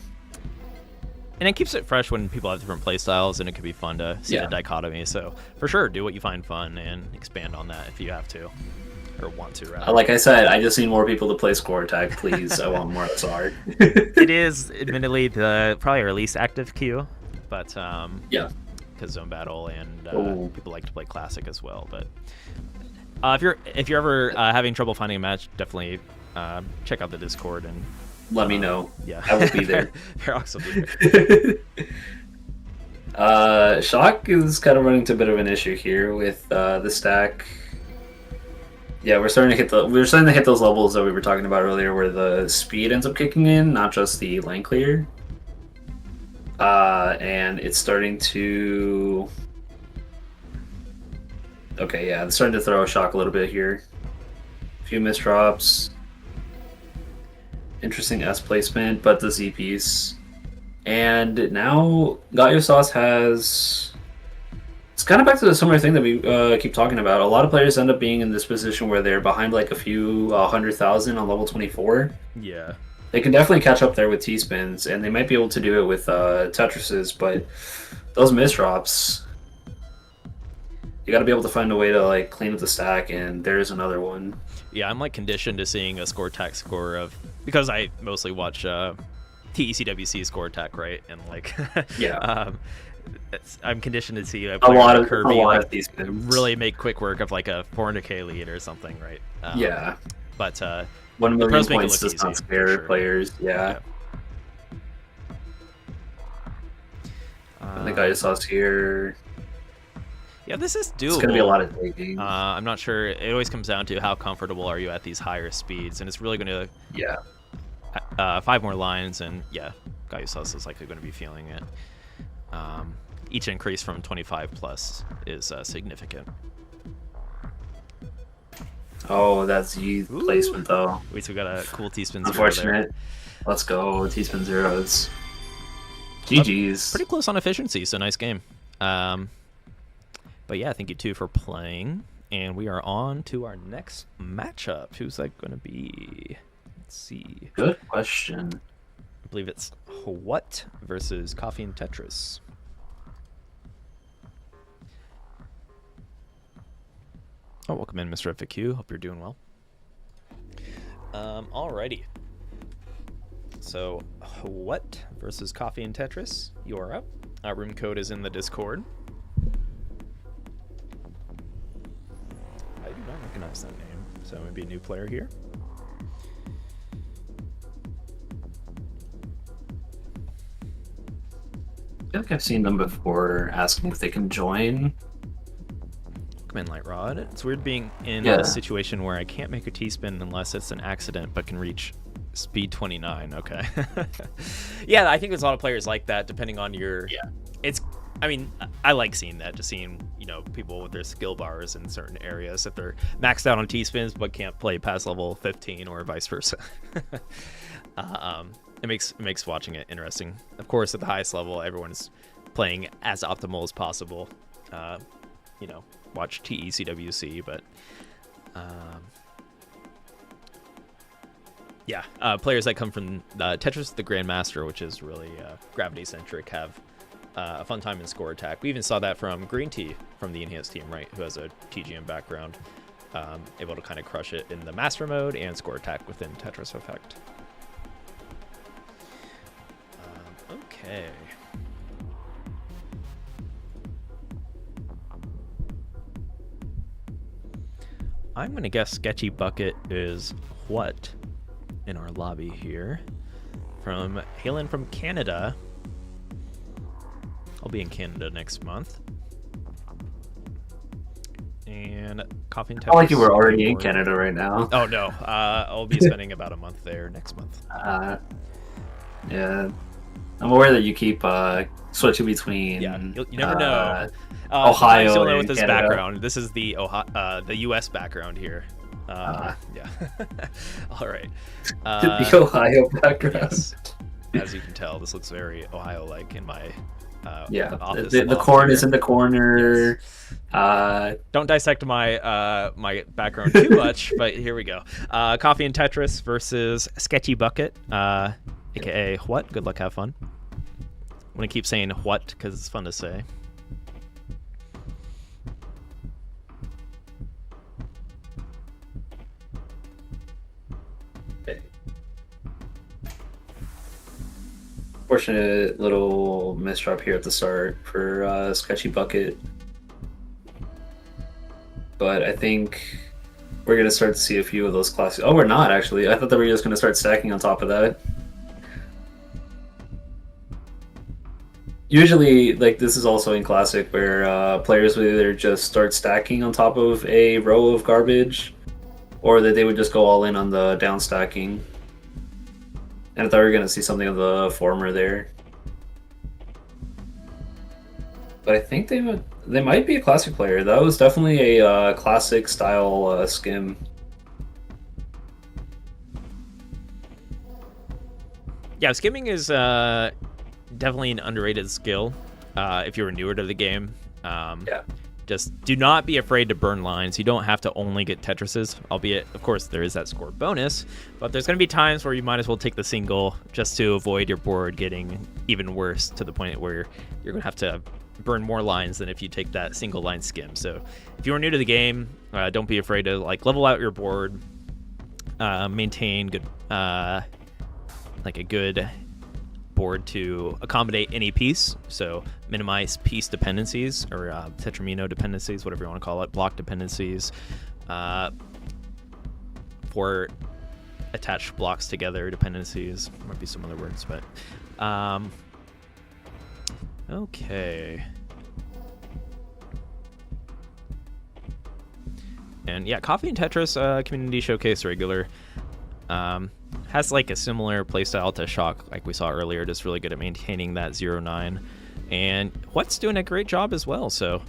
and it keeps it fresh when people have different play styles, and it can be fun to see the dichotomy. So for sure, do what you find fun and expand on that if you have to, or want to, rather. Like I said, I just need more people to play Score Attack, please. I want more SR. It is admittedly probably our least active queue, but Yeah. because Zone Battle and Oh. people like to play Classic as well. But if you're ever having trouble finding a match, definitely check out the Discord and Let me know. yeah, I will be there. Ferox will be there. Shock is kind of running into a bit of an issue here with the stack. Yeah, we're starting to hit those levels that we were talking about earlier, where the speed ends up kicking in, not just the lane clear. And it's starting to. Okay, yeah, it's starting to throw a Shock a little bit here. A few misdrops. Interesting S placement, but the Z piece. And now Got Your Sauce has. It's kind of back to the similar thing that we keep talking about. A lot of players end up being in this position where they're behind like a few 100,000 on level 24. Yeah. They can definitely catch up there with T-spins, and they might be able to do it with Tetrises, but those misdrops, you got to be able to find a way to like clean up the stack, and there's another one. Yeah, I'm like conditioned to seeing a score attack score of, because I mostly watch TECWC score attack, right? And like Yeah. I'm conditioned to see a A player lot like of Kirby like T-spins. really make quick work of like a 400k lead or something, right? Yeah. But 1 the million pros make it points look does easy, not for spare sure. players. Yeah. I think I saw us here. Yeah, this is doable. It's gonna be a lot of taking. I'm not sure. It always comes down to how comfortable are you at these higher speeds, and it's really going to 5 more lines, and yeah, Gaiusas is likely going to be feeling it. Each increase from 25 plus is significant. Oh, that's the placement though. Wait, so we got a cool T-spin. Unfortunate. Let's go T-spin zeros. GG's. Pretty close on efficiency, so nice game. But yeah, thank you too for playing, and we are on to our next matchup. Who's that going to be? Let's see. Good question. I believe it's What versus Coffee and Tetris. Oh, welcome in, Mr. FAQ. Hope you're doing well. Alrighty. So, What versus Coffee and Tetris? You are up. Room code is in the Discord. I do not recognize that name, so maybe a new player here. I feel like I've seen them before asking if they can join. Come in, Light Rod. It's weird being in Yeah. a situation where I can't make a T-spin unless it's an accident, but can reach speed 29. Okay. Yeah, I think there's a lot of players like that, depending on your... Yeah. It's... I mean, I like seeing that, just seeing, you know, people with their skill bars in certain areas, if they're maxed out on T-spins but can't play past level 15 or vice versa. It makes watching it interesting. Of course, at the highest level, everyone's playing as optimal as possible. You know, watch TECWC, but yeah, players that come from Tetris the Grandmaster, which is really gravity centric, have a fun time in score attack. We even saw that from Green Tea from the Enhanced team, right, who has a TGM background, able to kind of crush it in the master mode and score attack within Tetris effect. Okay. I'm going to guess Sketchy Bucket is What in our lobby here. From hailing from Canada. I'll be in Canada next month. And Coffee and Tetris. I feel like you were already in Canada right now. Oh, no. I'll be spending about a month there next month. Yeah. I'm aware that you keep switching between. Yeah, you never know. Ohio You'll know with and this Canada. background. This is the the U.S. background here. Yeah. All right. The Ohio background. Yes. As you can tell, this looks very Ohio-like in my office. The corn is in the corner. Yes. Don't dissect my my background too much, but here we go. Coffee and Tetris versus Sketchy Bucket, aka What. Good luck, have fun. I'm gonna keep saying What because it's fun to say. Fortunate little misdrop here at the start for Sketchy Bucket. But I think we're going to start to see a few of those classics. Oh, we're not, actually. I thought that we were just going to start stacking on top of that. Usually, like, this is also in Classic, where players would either just start stacking on top of a row of garbage, or that they would just go all in on the down stacking. And I thought we were going to see something of the former there. But I think they might be a Classic player. That was definitely a Classic style skim. Yeah, skimming is definitely an underrated skill if you're newer to the game. Yeah. Just do not be afraid to burn lines. You don't have to only get Tetrises, albeit, of course, there is that score bonus. But there's going to be times where you might as well take the single just to avoid your board getting even worse to the point where you're going to have to burn more lines than if you take that single line skim. So if you are new to the game, don't be afraid to like level out your board, maintain good, like a good board to accommodate any piece, so minimize piece dependencies or tetramino dependencies, whatever you want to call it, block dependencies, for attached blocks together dependencies. Might be some other words, but okay. And yeah, Coffee and Tetris Community Showcase regular has like a similar playstyle to Shock, like we saw earlier, just really good at maintaining that 0-9. And What's doing a great job as well, so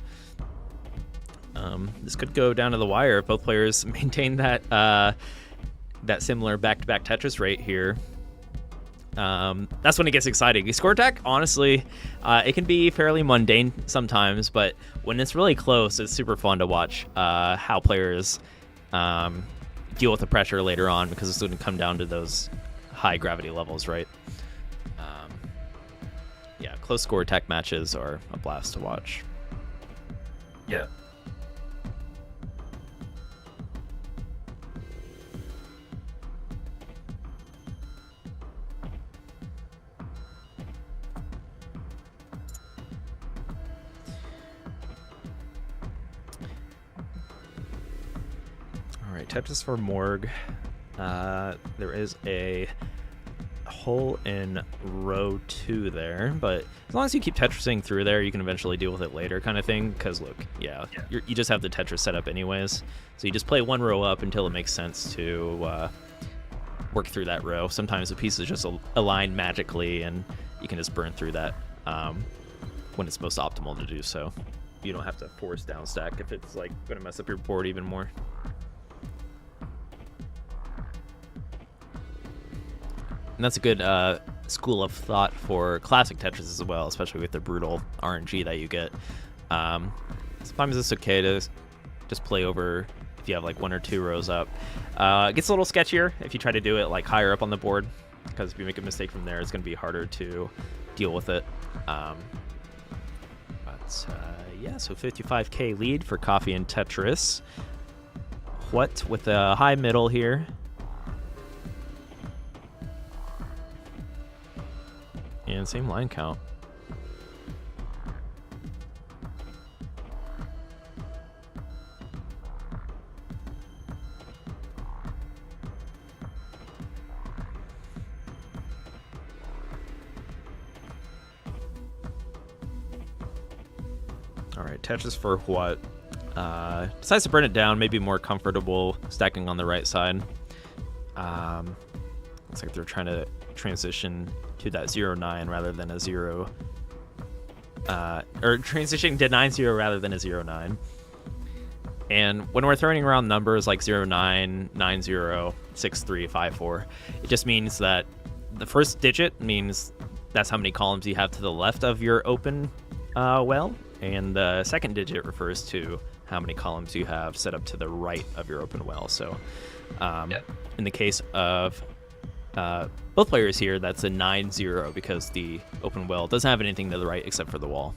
this could go down to the wire if both players maintain that that similar back-to-back Tetris rate here. That's when it gets exciting. Score attack, honestly, it can be fairly mundane sometimes, but when it's really close, it's super fun to watch how players deal with the pressure later on, because it's going to come down to those high gravity levels, right? Yeah, close score attack matches are a blast to watch. Yeah. Tetris for Morgue. There is a hole in row 2 there, but as long as you keep Tetrising through there, you can eventually deal with it later, kind of thing. Because look, yeah. You just have the Tetris set up anyways, so you just play one row up until it makes sense to work through that row. Sometimes the pieces just align magically, and you can just burn through that when it's most optimal to do so. You don't have to force down stack if it's like going to mess up your board even more. And that's a good school of thought for classic Tetris as well, especially with the brutal RNG that you get. Sometimes it's okay to just play over if you have like 1 or 2 rows up. It gets a little sketchier if you try to do it like higher up on the board, because if you make a mistake from there, it's going to be harder to deal with it. Yeah, so 55k lead for Coffee and Tetris. What with a high middle here. And same line count. All right, Tetris for what? Decides to burn it down, maybe more comfortable stacking on the right side. Looks like they're trying to transition to that 0-9 rather than a 0, or transitioning to 9-0 rather than a 0-9. And when we're throwing around numbers like 0-9, 9-0, 6-3, 5-4, it just means that the first digit means that's how many columns you have to the left of your open well, and the second digit refers to how many columns you have set up to the right of your open well. So in the case of both players here, that's a 9-0 because the open well doesn't have anything to the right except for the wall.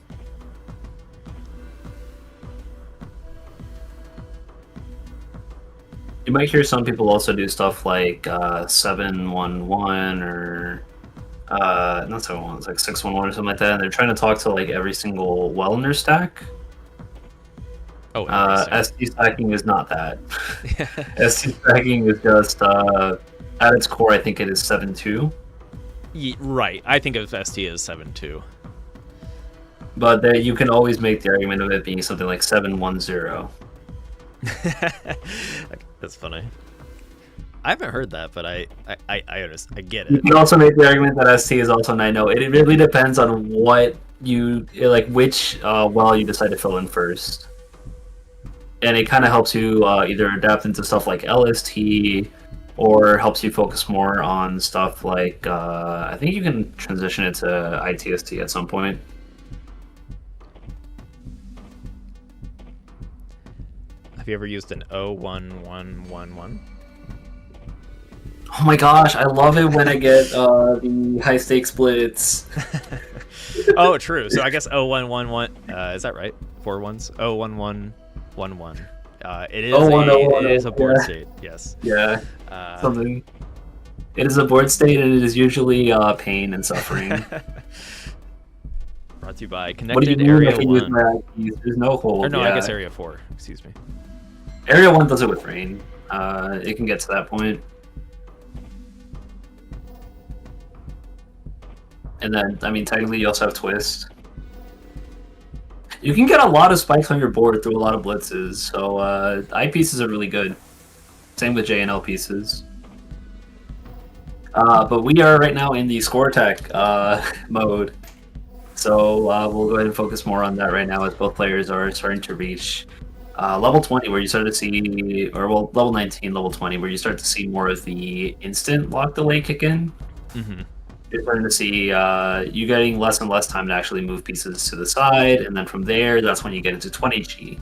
You might hear some people also do stuff like 7-1-1 or not 7-1, it's like 6-1-1 or something like that, and they're trying to talk to like every single well in their stack. Oh, ST stacking is not that. ST stacking is just at its core, I think it is 7-2. Right, I think of ST as 7-2. But there, you can always make the argument of it being something like 7-1-0. That's funny. I haven't heard that, but I get it. You can also make the argument that ST is also 9-0. It really depends on what you like, which well you decide to fill in first, and it kind of helps you either adapt into stuff like LST, or helps you focus more on stuff like I think you can transition it to ITST at some point. Have you ever used an 0-1-1-1-1? Oh my gosh, I love it when I get the high stake splits. Oh, true. So I guess 0-1-1-1. Is that right? 4 ones? 0-1-1-1. It is a board state. Yes. Yeah. Something. It is a board state, and it is usually pain and suffering. Brought to you by What do you Connected mean Area if you use 1. my IPs? There's no hold. Or no, yeah. I guess Area 4. Excuse me. Area 1 does it with rain. It can get to that point. And then, I mean, technically you also have twist. You can get a lot of spikes on your board through a lot of blitzes, so I pieces are really good. Same with J and L pieces. But we are right now in the score attack mode. So we'll go ahead and focus more on that right now as both players are starting to reach level 20, where you start to see, or well, level 19, level 20, where you start to see more of the instant lock delay kick in. Mm-hmm. You're starting to see you getting less and less time to actually move pieces to the side, and then from there, that's when you get into 20G.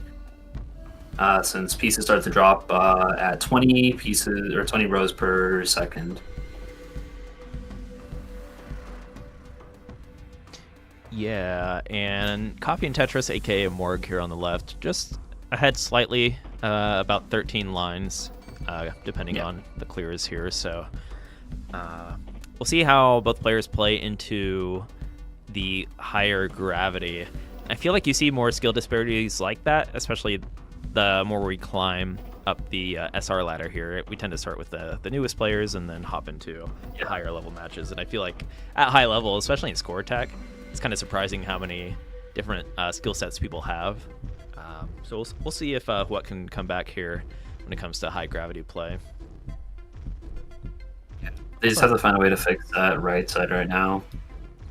Since pieces start to drop at 20 pieces or 20 rows per second. Yeah, and Coffee and Tetris, aka Morg, here on the left, just ahead slightly, about 13 lines, depending on the clears here. So we'll see how both players play into the higher gravity. I feel like you see more skill disparities like that, especially the more we climb up the SR ladder here. We tend to start with the newest players and then hop into higher level matches. And I feel like at high level, especially in score attack, it's kind of surprising how many different skill sets people have. So we'll see if what can come back here when it comes to high gravity play. Yeah. They just have to find a way to fix that right side right now.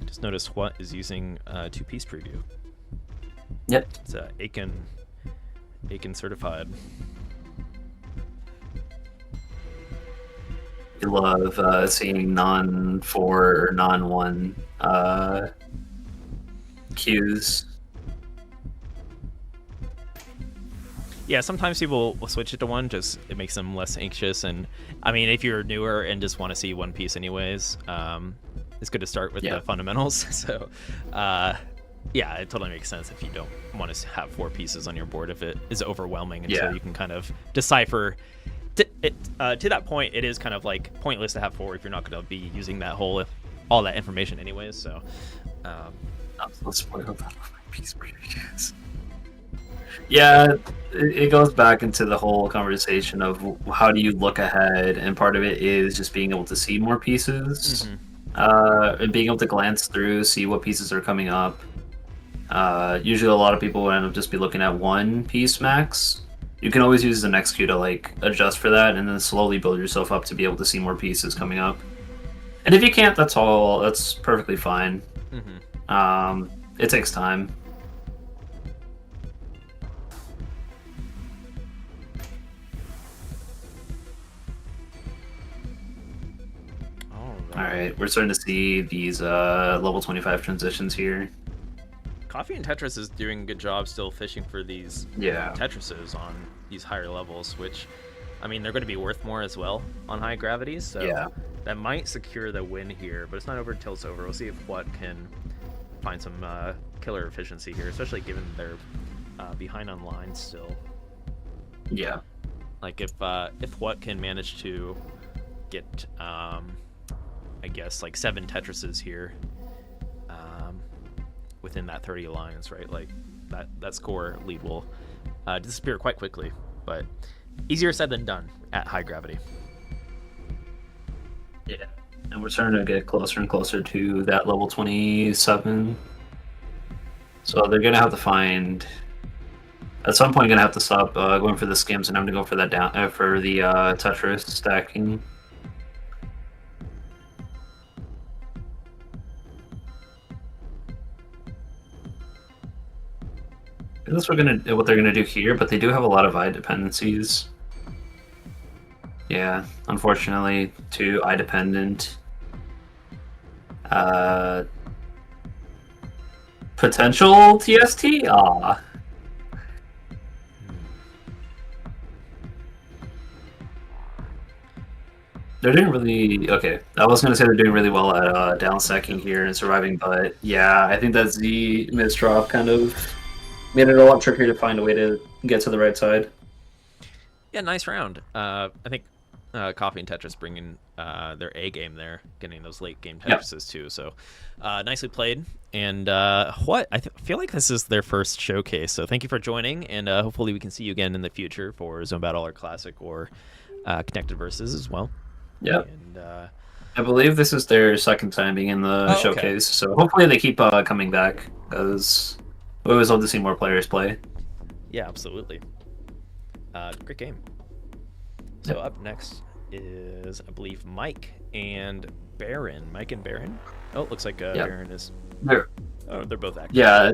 Just notice what is using two-piece preview. Yep. It's Aiken certified. You love seeing non-4 or non-1 cues. Yeah, sometimes people will switch it to one, just it makes them less anxious. And I mean, if you're newer and just want to see one piece anyways, it's good to start with the fundamentals. So yeah, it totally makes sense if you don't want to have 4 pieces on your board if it is overwhelming until you can kind of decipher. To that point, it is kind of like pointless to have 4 if you're not going to be using all that information anyways. So let's spoil that on my piece previews. Yeah, it goes back into the whole conversation of how do you look ahead, and part of it is just being able to see more pieces, and being able to glance through, see what pieces are coming up. Usually, a lot of people will end up just be looking at one piece max. You can always use the next queue to like adjust for that, and then slowly build yourself up to be able to see more pieces coming up. And if you can't, that's perfectly fine. It takes time. Alright, we're starting to see these level 25 transitions here. Coffee and Tetris is doing a good job still fishing for these Tetrises on these higher levels, which, I mean, they're going to be worth more as well on high gravity, so that might secure the win here, but it's not over until it's over. We'll see if What can find some killer efficiency here, especially given they're behind on lines still. Yeah. Like, if What can manage to get, I guess, like 7 Tetrises here, within that 30 lines, right? Like that score lead will disappear quite quickly, but easier said than done at high gravity. Yeah, and we're starting to get closer and closer to that level 27. So they're gonna have to find, at some point, gonna have to stop going for the skims and I'm gonna go for that for the Tetris stacking. That's what they're gonna do here, but they do have a lot of eye dependencies. Yeah, unfortunately, too eye dependent. Potential TST? Ah. They're doing really okay. I was gonna say they're doing really well at down stacking here and surviving, but yeah, I think that Z misdrop kind of made it a lot trickier to find a way to get to the right side. Yeah, nice round. I think Coffee and Tetris bringing their A game there, getting those late game Yep. Tetrises too. So nicely played. And feel like this is their first showcase. So thank you for joining, and hopefully we can see you again in the future for Zone Battle or Classic or Connected Versus as well. Yep. And I believe this is their second time being in the showcase, so hopefully they keep coming back, because we always love to see more players play. yeah, absolutely. Great game. So up next is, I believe, Mike and Baron. Mike and Baron. Oh, it looks like Baron is. They're both active. Yeah,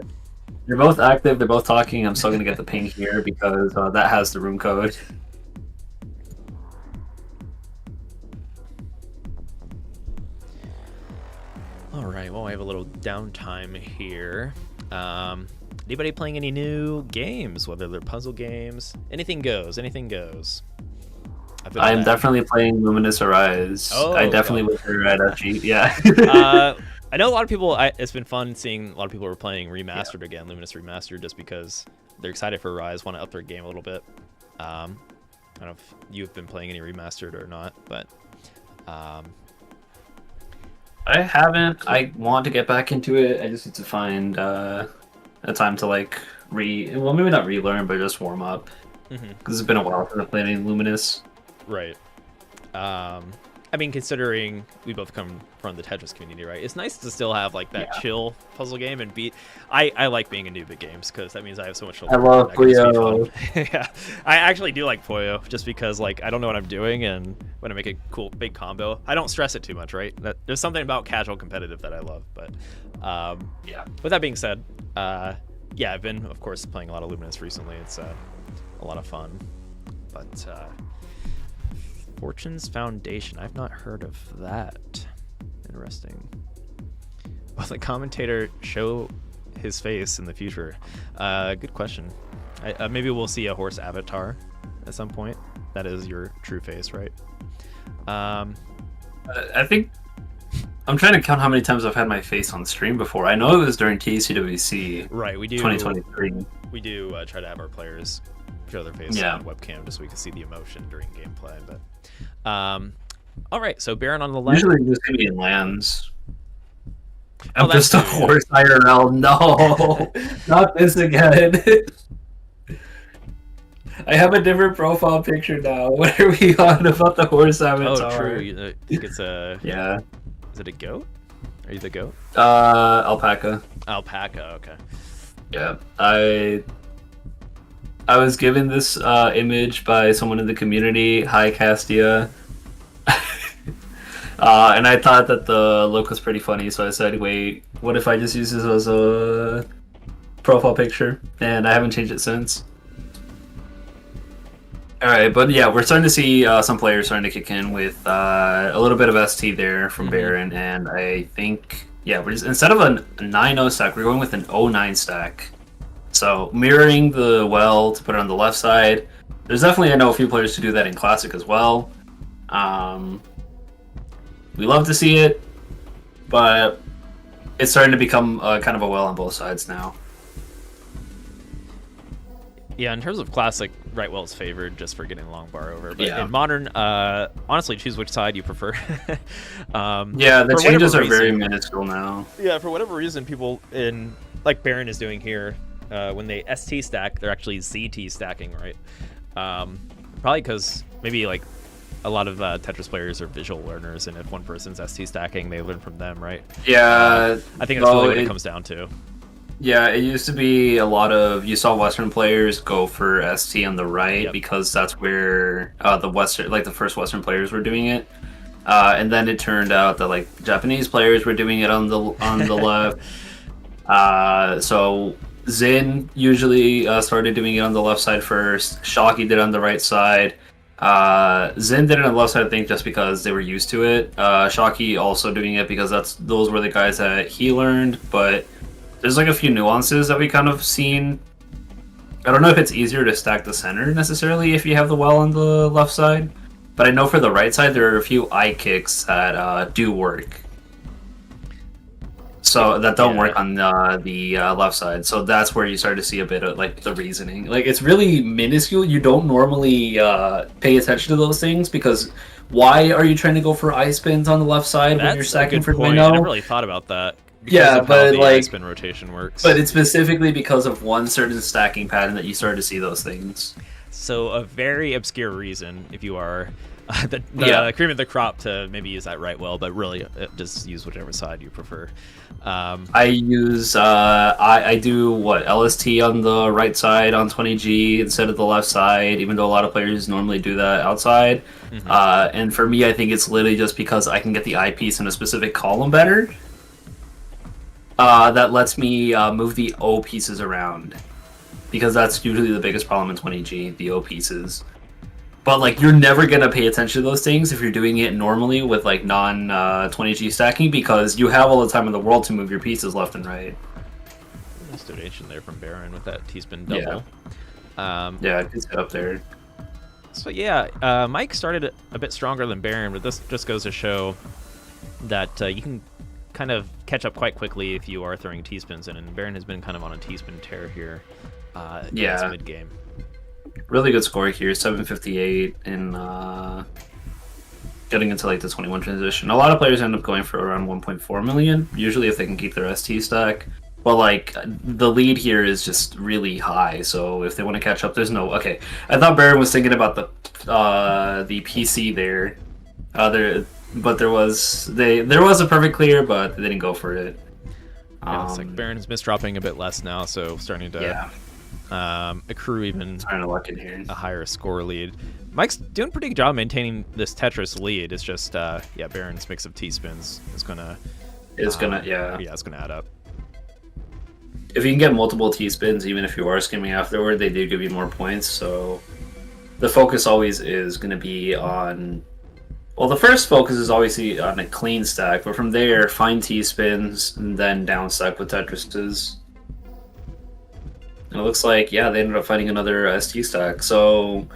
they're both active. They're both talking. I'm still gonna get the ping here because that has the room code. All right. Well, I have a little downtime here. Anybody playing any new games? Whether they're puzzle games, anything goes. Anything goes. I am definitely playing Luminous Arise. Oh, I definitely was here at FG. Yeah. I know a lot of people. It's been fun seeing a lot of people are playing Remastered again, Luminous Remastered, just because they're excited for Rise, want to up their game a little bit. I don't know if you've been playing any Remastered or not, but I haven't. I want to get back into it. I just need to find a time to like well, maybe not relearn, but just warm up. Because it's been a while since I played any Luminous. Right. I mean, considering we both come from the Tetris community, right? It's nice to still have like that chill puzzle game and beat. I like being a noob at games because that means I have so much to learn. I love Puyo. Yeah, I actually do like Puyo just because like I don't know what I'm doing, and when I make a cool big combo, I don't stress it too much, right? There's something about casual competitive that I love. But yeah. With that being said, yeah, I've been of course playing a lot of Luminous recently. It's a lot of fun, but. Fortune's Foundation. I've not heard of that. Interesting. Will the commentator show his face in the future? Good question. Maybe we'll see a horse avatar at some point. That is your true face, right? I think I'm trying to count how many times I've had my face on stream before. I know it was during TCWC. Right, we do. 2023. We do try to have our players show their face on the webcam just so we can see the emotion during gameplay. But all right, so Baron on the left. Usually just see me in lands. I'm just a horse IRL. No, not this again. I have a different profile picture now. What are we on about the horse avatar? Oh, true. I think it's a... Yeah. Is it a goat? Are you the goat? Alpaca. Alpaca, okay. Yeah, I was given this image by someone in the community. Hi, Castia. And I thought that the look was pretty funny, so I said, wait, what if I just use this as a profile picture? And I haven't changed it since. Alright, but yeah, we're starting to see some players starting to kick in with a little bit of ST there from Baron, and I think, yeah, we're just, instead of a 9-0 stack, we're going with an 0-9 stack. So, mirroring the well to put it on the left side. There's definitely, I know, a few players who do that in Classic as well. We love to see it, but it's starting to become kind of a well on both sides now. Yeah, in terms of Classic, right well is favored just for getting long bar over. But yeah. In Modern, honestly, choose which side you prefer. Yeah, the changes are very minuscule now. Yeah, for whatever reason, people in, like Baron is doing here, when they ST stack, they're actually ZT stacking, right? Probably because maybe like a lot of Tetris players are visual learners, and if one person's ST stacking, they learn from them, right? Yeah. I think that's really what it comes down to. Yeah, it used to be a lot of, you saw Western players go for ST on the right because that's where the first Western players were doing it, and then it turned out that like Japanese players were doing it on the left. So Zin usually started doing it on the left side first. Shocky did it on the right side. Zin did it on the left side, I think, just because they were used to it. Shocky also doing it because those were the guys that he learned, but there's like a few nuances that we kind of seen. I don't know if it's easier to stack the center necessarily if you have the well on the left side, but I know for the right side there are a few eye kicks that do work. so that don't Yeah. work on the left side. So that's where you start to see a bit of like the reasoning. Like it's really minuscule. You don't normally pay attention to those things because why are you trying to go for eye spins on the left side when you're That's a stacking good for point. I Domino? never really thought about that. Because Yeah, of how but the like, spin rotation works. but it's specifically because of one certain stacking pattern that you start to see those things. So a very obscure reason, if you are the Yeah. cream of the crop, to maybe use that right well, but really just use whichever side you prefer. I use I do what LST on the right side on 20G instead of the left side, even though a lot of players normally do that outside. And for me, I think it's literally just because I can get the eyepiece in a specific column better. That lets me move the O pieces around, because that's usually the biggest problem in 20G, the O pieces. But like, you're never gonna pay attention to those things if you're doing it normally with like non 20G stacking, because you have all the time in the world to move your pieces left and right. Nice donation there from Baron with that T-spin double. Yeah, it's up there. So yeah, Mike started a bit stronger than Baron, but this just goes to show that you can kind of catch up quite quickly if you are throwing T-spins in, and Baron has been kind of on a T-spin tear here. Yeah. Mid game. Really good score here, 758 in getting into like the 21 transition. A lot of players end up going for around 1.4 million, usually if they can keep their ST stack. But like, the lead here is just really high, so if they want to catch up, there's no... Okay, I thought Baron was thinking about the PC there. But there was a perfect clear, but they didn't go for it. Yeah, it's like Baron's misdropping a bit less now, so starting to accrue even trying to luck in here. A higher score lead. Mike's doing a pretty good job maintaining this Tetris lead. It's just yeah, Baron's mix of T-spins is gonna it's gonna add up. If you can get multiple T-spins, even if you are skimming afterward, they do give you more points. So the focus always is going to be on... Well, the first focus is obviously on a clean stack, but from there, find T-spins, and then down stack with Tetrises. And it looks like, yeah, they ended up finding another ST stack. So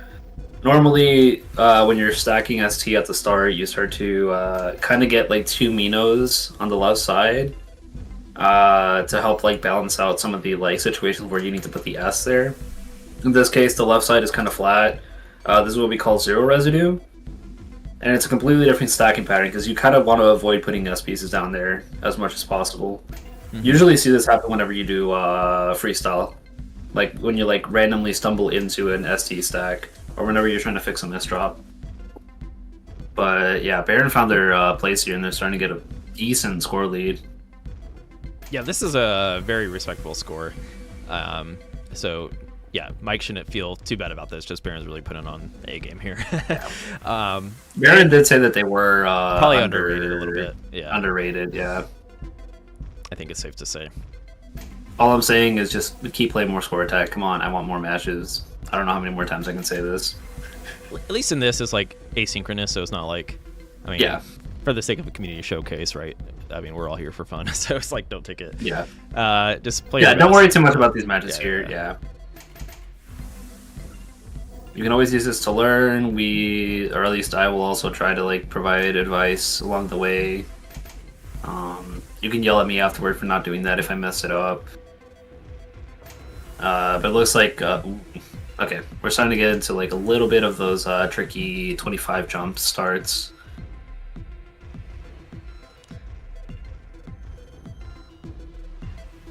normally, when you're stacking ST at the start, you start to kind of get like two Minos on the left side to help like balance out some of the like situations where you need to put the S there. In this case, the left side is kind of flat. This is what we call zero residue. And it's a completely different stacking pattern because you kind of want to avoid putting S pieces down there as much as possible. Usually see this happen whenever you do freestyle. Like when you like randomly stumble into an ST stack, or whenever you're trying to fix a misdrop. But yeah, Baron found their place here and they're starting to get a decent score lead. Yeah, this is a very respectable score. So yeah, Mike shouldn't feel too bad about this. Just Baron's really putting on A game here. Baron did say that they were probably underrated a little bit. Yeah, underrated. Yeah, I think it's safe to say. All I'm saying is just keep playing more score attack. Come on, I want more matches. I don't know how many more times I can say this. At least in this, it's like asynchronous, so it's not like, I mean, yeah, for the sake of a community showcase, right? I mean, we're all here for fun, so it's like, don't take it. Yeah. Just play. Yeah, your don't best. worry too much about these matches here. Yeah. You can always use this to learn. Or at least I will also try to like provide advice along the way. You can yell at me afterward for not doing that if I mess it up. But it looks like okay, we're starting to get into like a little bit of those tricky 25 jump starts.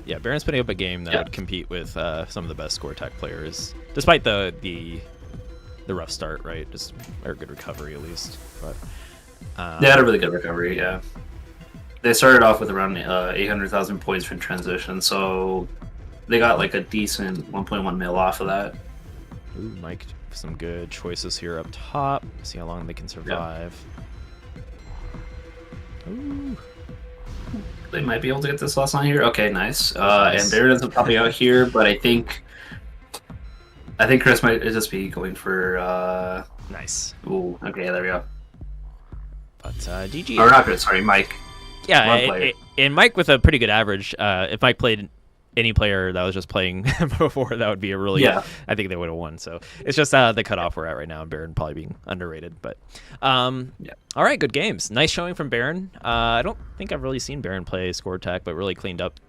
Yeah, Baron's putting up a game that would compete with some of the best score attack players, despite the rough start, right? Just or good recovery at least. But they had a really good recovery. Yeah, they started off with around 800,000 points from transition, so they got like a decent 1.1 mil off of that. Ooh, Mike, some good choices here up top. See how long they can survive. Yeah. Ooh. They might be able to get this last line here. Okay, nice. And Baron ends up popping out here, but I think Chris might just be going for nice. Ooh, okay, there we go. But GG. Or not Chris, sorry, Mike. Yeah, and Mike with a pretty good average. If Mike played any player that was just playing before, that would be a really, Yeah. I think they would have won. So it's just the cutoff we're at right now, and Baron probably being underrated. But Yeah. all right, good games. Nice showing from Baron. I don't think I've really seen Baron play score attack, but really cleaned up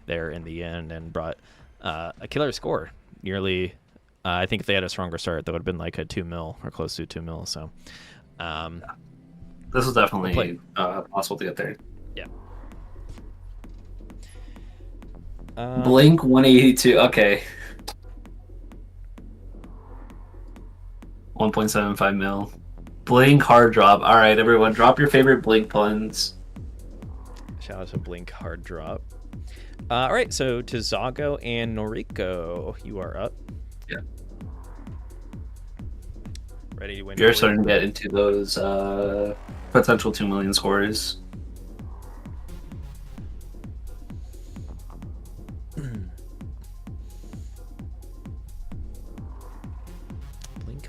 there in the end and brought a killer score. Nearly, I think if they had a stronger start, that would have been like a 2 mil or close to 2 mil. So this was definitely possible to get there. yeah. Blink 182. Okay. 1.75 mil. Blink hard drop. All right, everyone, drop your favorite Blink puns. Shout out to Blink hard drop. All right, so Tizago and Noriko, you are up. Yeah. Ready to win? You're starting to get into those potential 2 million scores.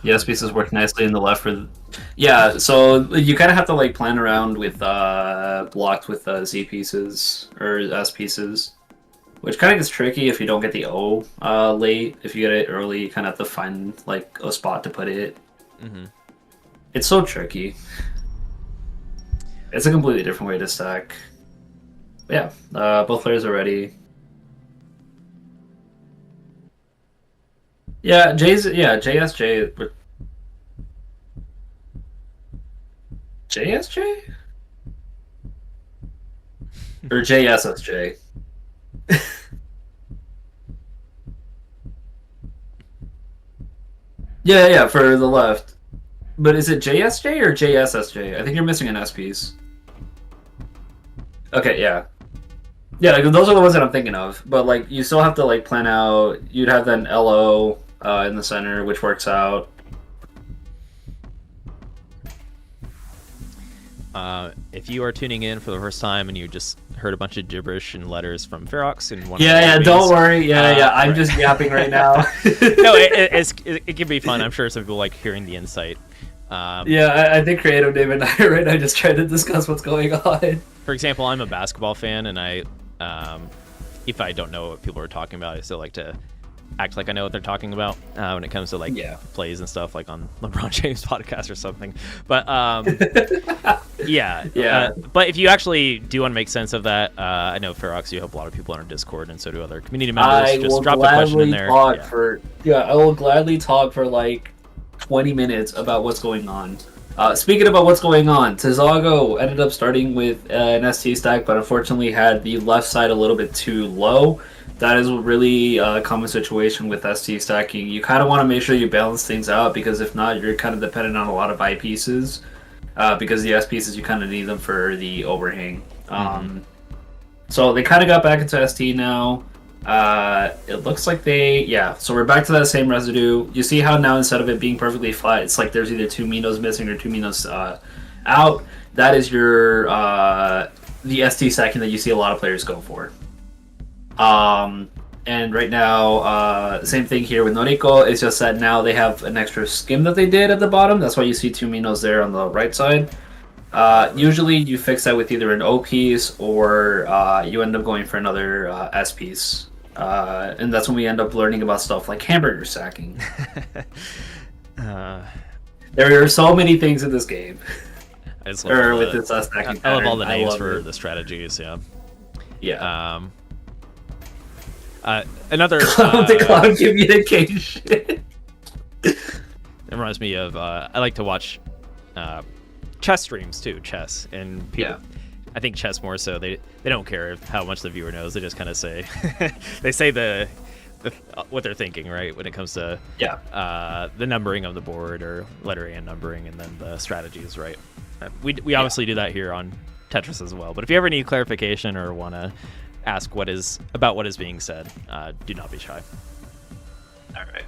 The S pieces work nicely in the left for. Yeah, so you kind of have to like plan around with blocked with Z pieces or S pieces, which kind of gets tricky if you don't get the O late. If you get it early, you kind of have to find like a spot to put it. Mm-hmm. It's so tricky. It's a completely different way to stack. But yeah, both players are ready. Yeah, JSJ. JSJ? Or JSSJ? Yeah, for the left. But is it JSJ or JSSJ? I think you're missing an S piece. Okay, yeah. Yeah, like, those are the ones that I'm thinking of. But like, you still have to like plan out. You'd have then LO in the center, which works out. If you are tuning in for the first time and you just heard a bunch of gibberish and letters from Ferox and one, Don't worry. I'm just yapping right now. No, it can be fun. I'm sure some people like hearing the insight. I think Creative Dave and I are right now just trying to discuss what's going on. For example, I'm a basketball fan, and if I don't know what people are talking about, I still like to act like I know what they're talking about when it comes to like plays and stuff, like on LeBron James podcast or something. But but if you actually do want to make sense of that, I know Ferox, you help a lot of people on our Discord, and so do other community members. Just drop the question in there. I will gladly talk for like 20 minutes about what's going on. Speaking about what's going on, Tizago ended up starting with an ST stack, but unfortunately had the left side a little bit too low. That is a really common situation with ST stacking. You kind of want to make sure you balance things out, because if not, you're kind of dependent on a lot of I pieces. Because the S pieces, you kind of need them for the overhang. So they kind of got back into ST now. It looks like so we're back to that same residue. You see how now instead of it being perfectly flat, it's like there's either 2 Minos missing or 2 Minos out. That is your the ST stacking that you see a lot of players go for. And right now, same thing here with Noriko. It's just that now they have an extra skim that they did at the bottom. That's why you see 2 Minos there on the right side. Usually you fix that with either an O piece or you end up going for another S piece. And that's when we end up learning about stuff like hamburger stacking. There are so many things in this game. With this stacking I love all the names for the strategies, yeah. Another the cloud communication. It reminds me of I like to watch chess streams too, and people. I think chess more so. They don't care how much the viewer knows. They just kind of say they say the what they're thinking, right, when it comes to the numbering of the board or letter A and numbering, and then the strategies, right. We obviously do that here on Tetris as well. But if you ever need clarification or want to ask what is being said, do not be shy. All right.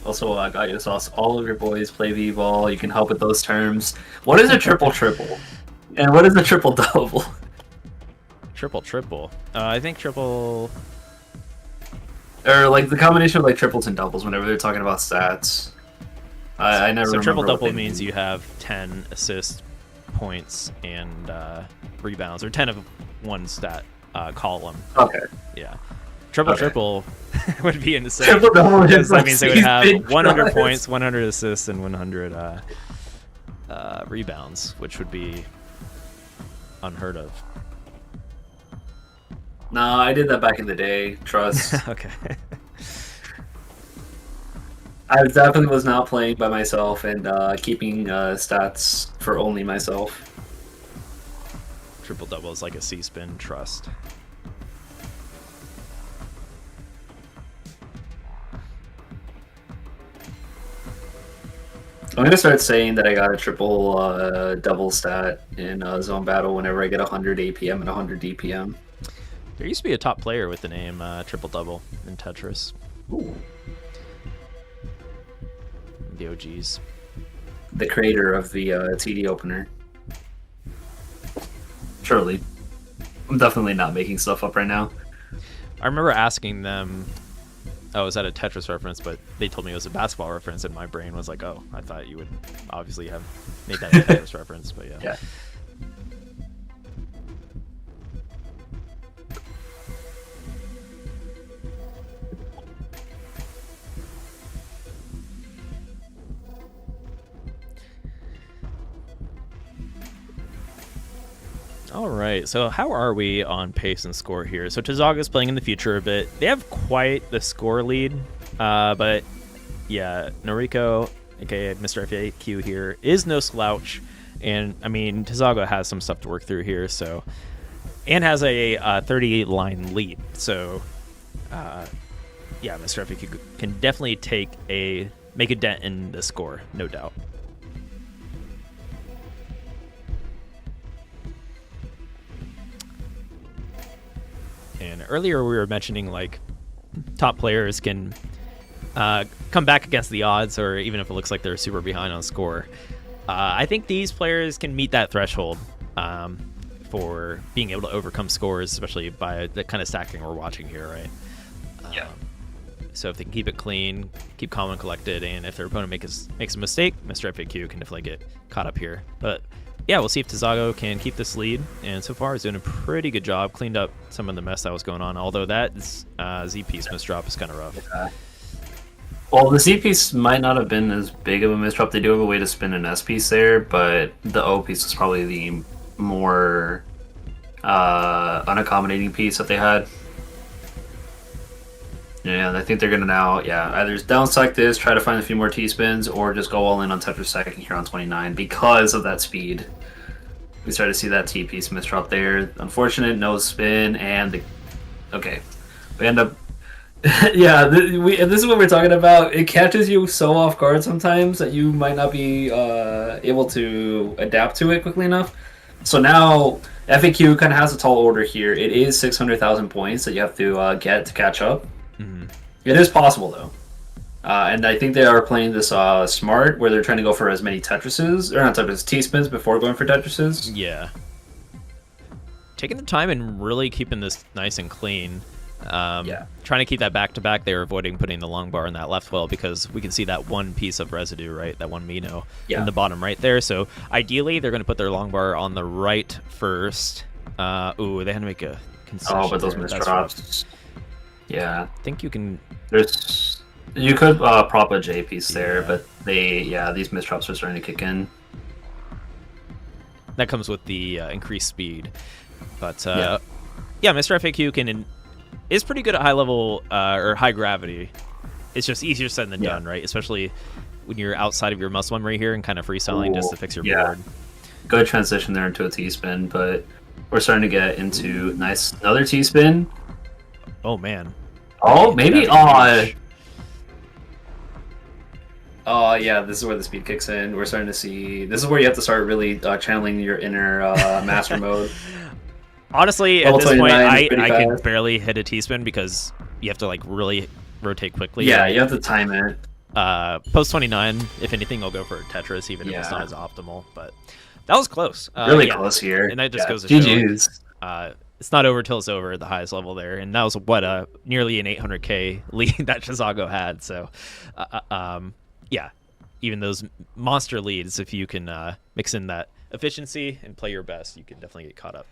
Also, got you sauce. All of your boys play v-ball. You can help with those terms. What is a triple triple, and what is a triple double? Triple. I think triple, or like the combination of like triples and doubles. Whenever they're talking about stats, I never. So triple double means you have 10 assist points and rebounds, or 10 of one stat column. Okay. Yeah. Triple would be insane. Triple double Because that means they would have big 100 tries. points, 100 assists, and 100 rebounds, which would be unheard of. No, I did that back in the day. Trust. Okay. I definitely was not playing by myself and keeping stats for only myself. Triple double is like a C-spin, trust. I'm gonna start saying that I got a triple double stat in zone battle whenever I get 100 APM and 100 DPM. There used to be a top player with the name Triple Double in Tetris. Ooh. The OGs. The creator of the TD opener. Surely. I'm definitely not making stuff up right now. I remember asking them, oh, is that a Tetris reference? But they told me it was a basketball reference, and my brain was like, oh, I thought you would obviously have made that a Tetris reference, but yeah. Yeah. All right, so how are we on pace and score here? So Tizaga's playing in the future a bit. They have quite the score lead, but yeah, Noriko, aka Mr. FAQ here, is no slouch. And I mean, Tizaga has some stuff to work through here, so, and has a 30-line lead. So, yeah, Mr. FAQ can definitely make a dent in the score, no doubt. And earlier we were mentioning like top players can come back against the odds, or even if it looks like they're super behind on score. I think these players can meet that threshold for being able to overcome scores, especially by the kind of stacking we're watching here, right? Yeah. So if they can keep it clean, keep calm and collected, and if their opponent makes a mistake, Mr. FAQ can definitely get caught up here. But yeah, we'll see if Tizago can keep this lead, and so far he's doing a pretty good job. Cleaned up some of the mess that was going on, although that Z-piece misdrop is kind of rough. Yeah. Well, the Z-piece might not have been as big of a misdrop. They do have a way to spin an S-piece there, but the O-piece was probably the more unaccommodating piece that they had. Yeah, and I think they're going to now, either downstack this, try to find a few more T-spins, or just go all in on Tetris second here on 29 because of that speed. We start to see that T-piece misdrop there. Unfortunate, no spin, and okay. We end up... yeah, this is what we're talking about. It catches you so off guard sometimes that you might not be able to adapt to it quickly enough. So now, FAQ kind of has a tall order here. It is 600,000 points that you have to get to catch up. Mm-hmm. It is possible, though. And I think they are playing this smart, where they're trying to go for as many Tetrises, or not Tetris, T-spins before going for Tetrises. Yeah. Taking the time and really keeping this nice and clean. Trying to keep that back-to-back. They were avoiding putting the long bar in that left well because we can see that one piece of residue, right? That one Mino in the bottom right there. So ideally, they're going to put their long bar on the right first. Ooh, they had to make a concession. Oh, but those there. misdrops. Yeah. I think you can... You could prop a J piece there, but these misdrops are starting to kick in. That comes with the increased speed. But Mr. FAQ is pretty good at high level or high gravity. It's just easier said than done, right? Especially when you're outside of your muscle memory here and kind of freestyling just to fix your board. Good transition there into a T-spin, but we're starting to get into another T-spin. Oh man. Oh, maybe this is where the speed kicks in. We're starting to see... This is where you have to start really channeling your inner master mode. Honestly, at this point, I can barely hit a T-spin because you have to like really rotate quickly. Yeah, you have to time it. Post 29, if anything, I'll go for Tetris, even if it's not as optimal. But that was close. Really close here. And that just goes to show it's not over till it's over at the highest level there. And that was nearly an 800k lead that Tizago had. So, even those monster leads, if you can mix in that efficiency and play your best, you can definitely get caught up.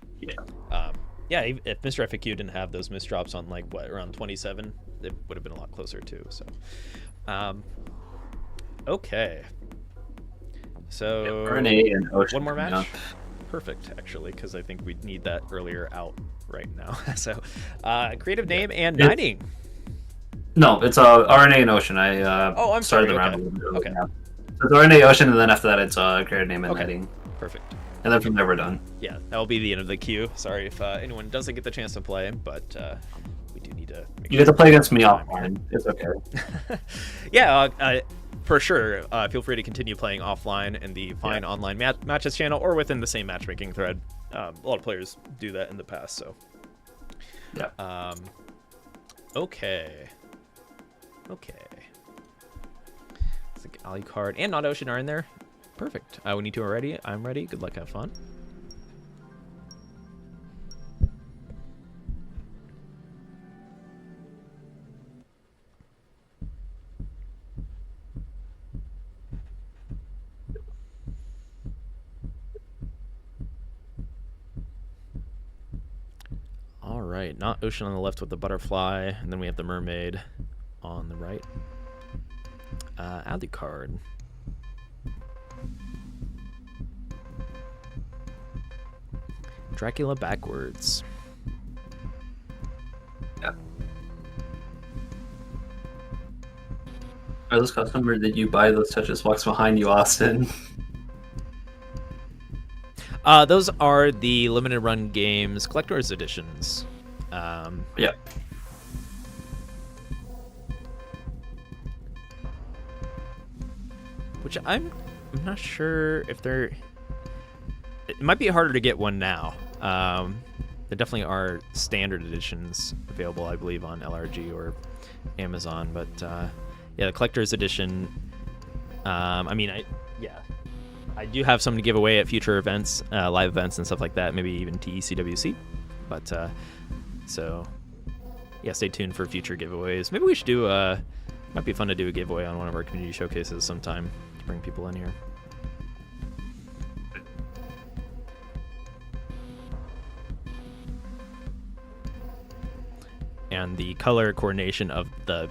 Yeah, if Mr. FAQ didn't have those misdrops on like what around 27, it would have been a lot closer too. So, okay. So RNA and Ocean one more coming match. up. Perfect, actually, because I think we need that earlier out right now. So, creative name and It's- Nighting. No, it's RNA and Ocean. I Oh, I'm started sorry. the round Okay. a little bit early. Okay. Yeah. So it's RNA Ocean, and then after that it's creative name and Okay. Netting. Perfect. And then from there we're done. Yeah, that will be the end of the queue. Sorry if anyone doesn't get the chance to play, but we do need to. You get to play against me time offline. It's okay. Yeah, for sure. Feel free to continue playing offline in the Fine Online Matches channel or within the same matchmaking thread. A lot of players do that in the past, so. Yeah. Okay. Okay. I think Alucard and Not Ocean are in there. Perfect. We need to already. I'm ready. Good luck. Have fun. All right. Not Ocean on the left with the butterfly, and then we have the mermaid on the right. Alucard. Dracula backwards. Yeah. Are those custom, or did you buy those Tetris blocks behind you, Austin? Those are the limited run games collector's editions. Yeah. Which I'm not sure if they're. It might be harder to get one now. There definitely are standard editions available, I believe, on LRG or Amazon. But yeah, the collector's edition. I mean, I do have some to give away at future events, live events and stuff like that. Maybe even TECWC. But so yeah, stay tuned for future giveaways. Maybe we should do might be fun to do a giveaway on one of our community showcases sometime to bring people in here. And the color coordination of the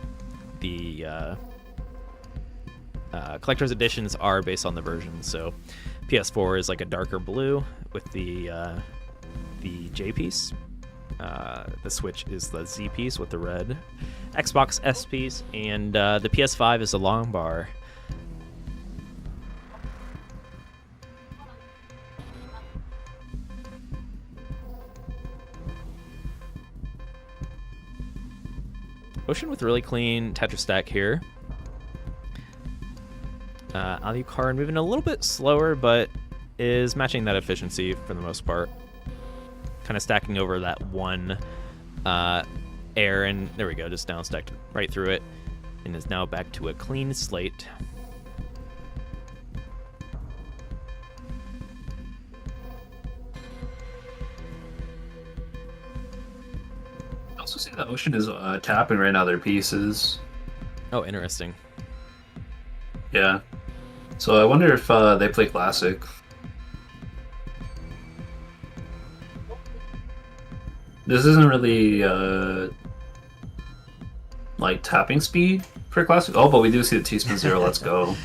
collector's editions are based on the version. So PS4 is like a darker blue with the J piece. The Switch is the Z piece with the red. Xbox S piece, and the PS5 is the long bar. Ocean with really clean Tetris stack here. Alucard moving a little bit slower, but is matching that efficiency for the most part. Kind of stacking over that one air, and there we go, just down stacked right through it, and is now back to a clean slate. I also see that Ocean is tapping right now their pieces. Oh, interesting. Yeah. So I wonder if they play Classic. This isn't really like tapping speed for Classic. Oh, but we do see the T-Spin 0. Let's go.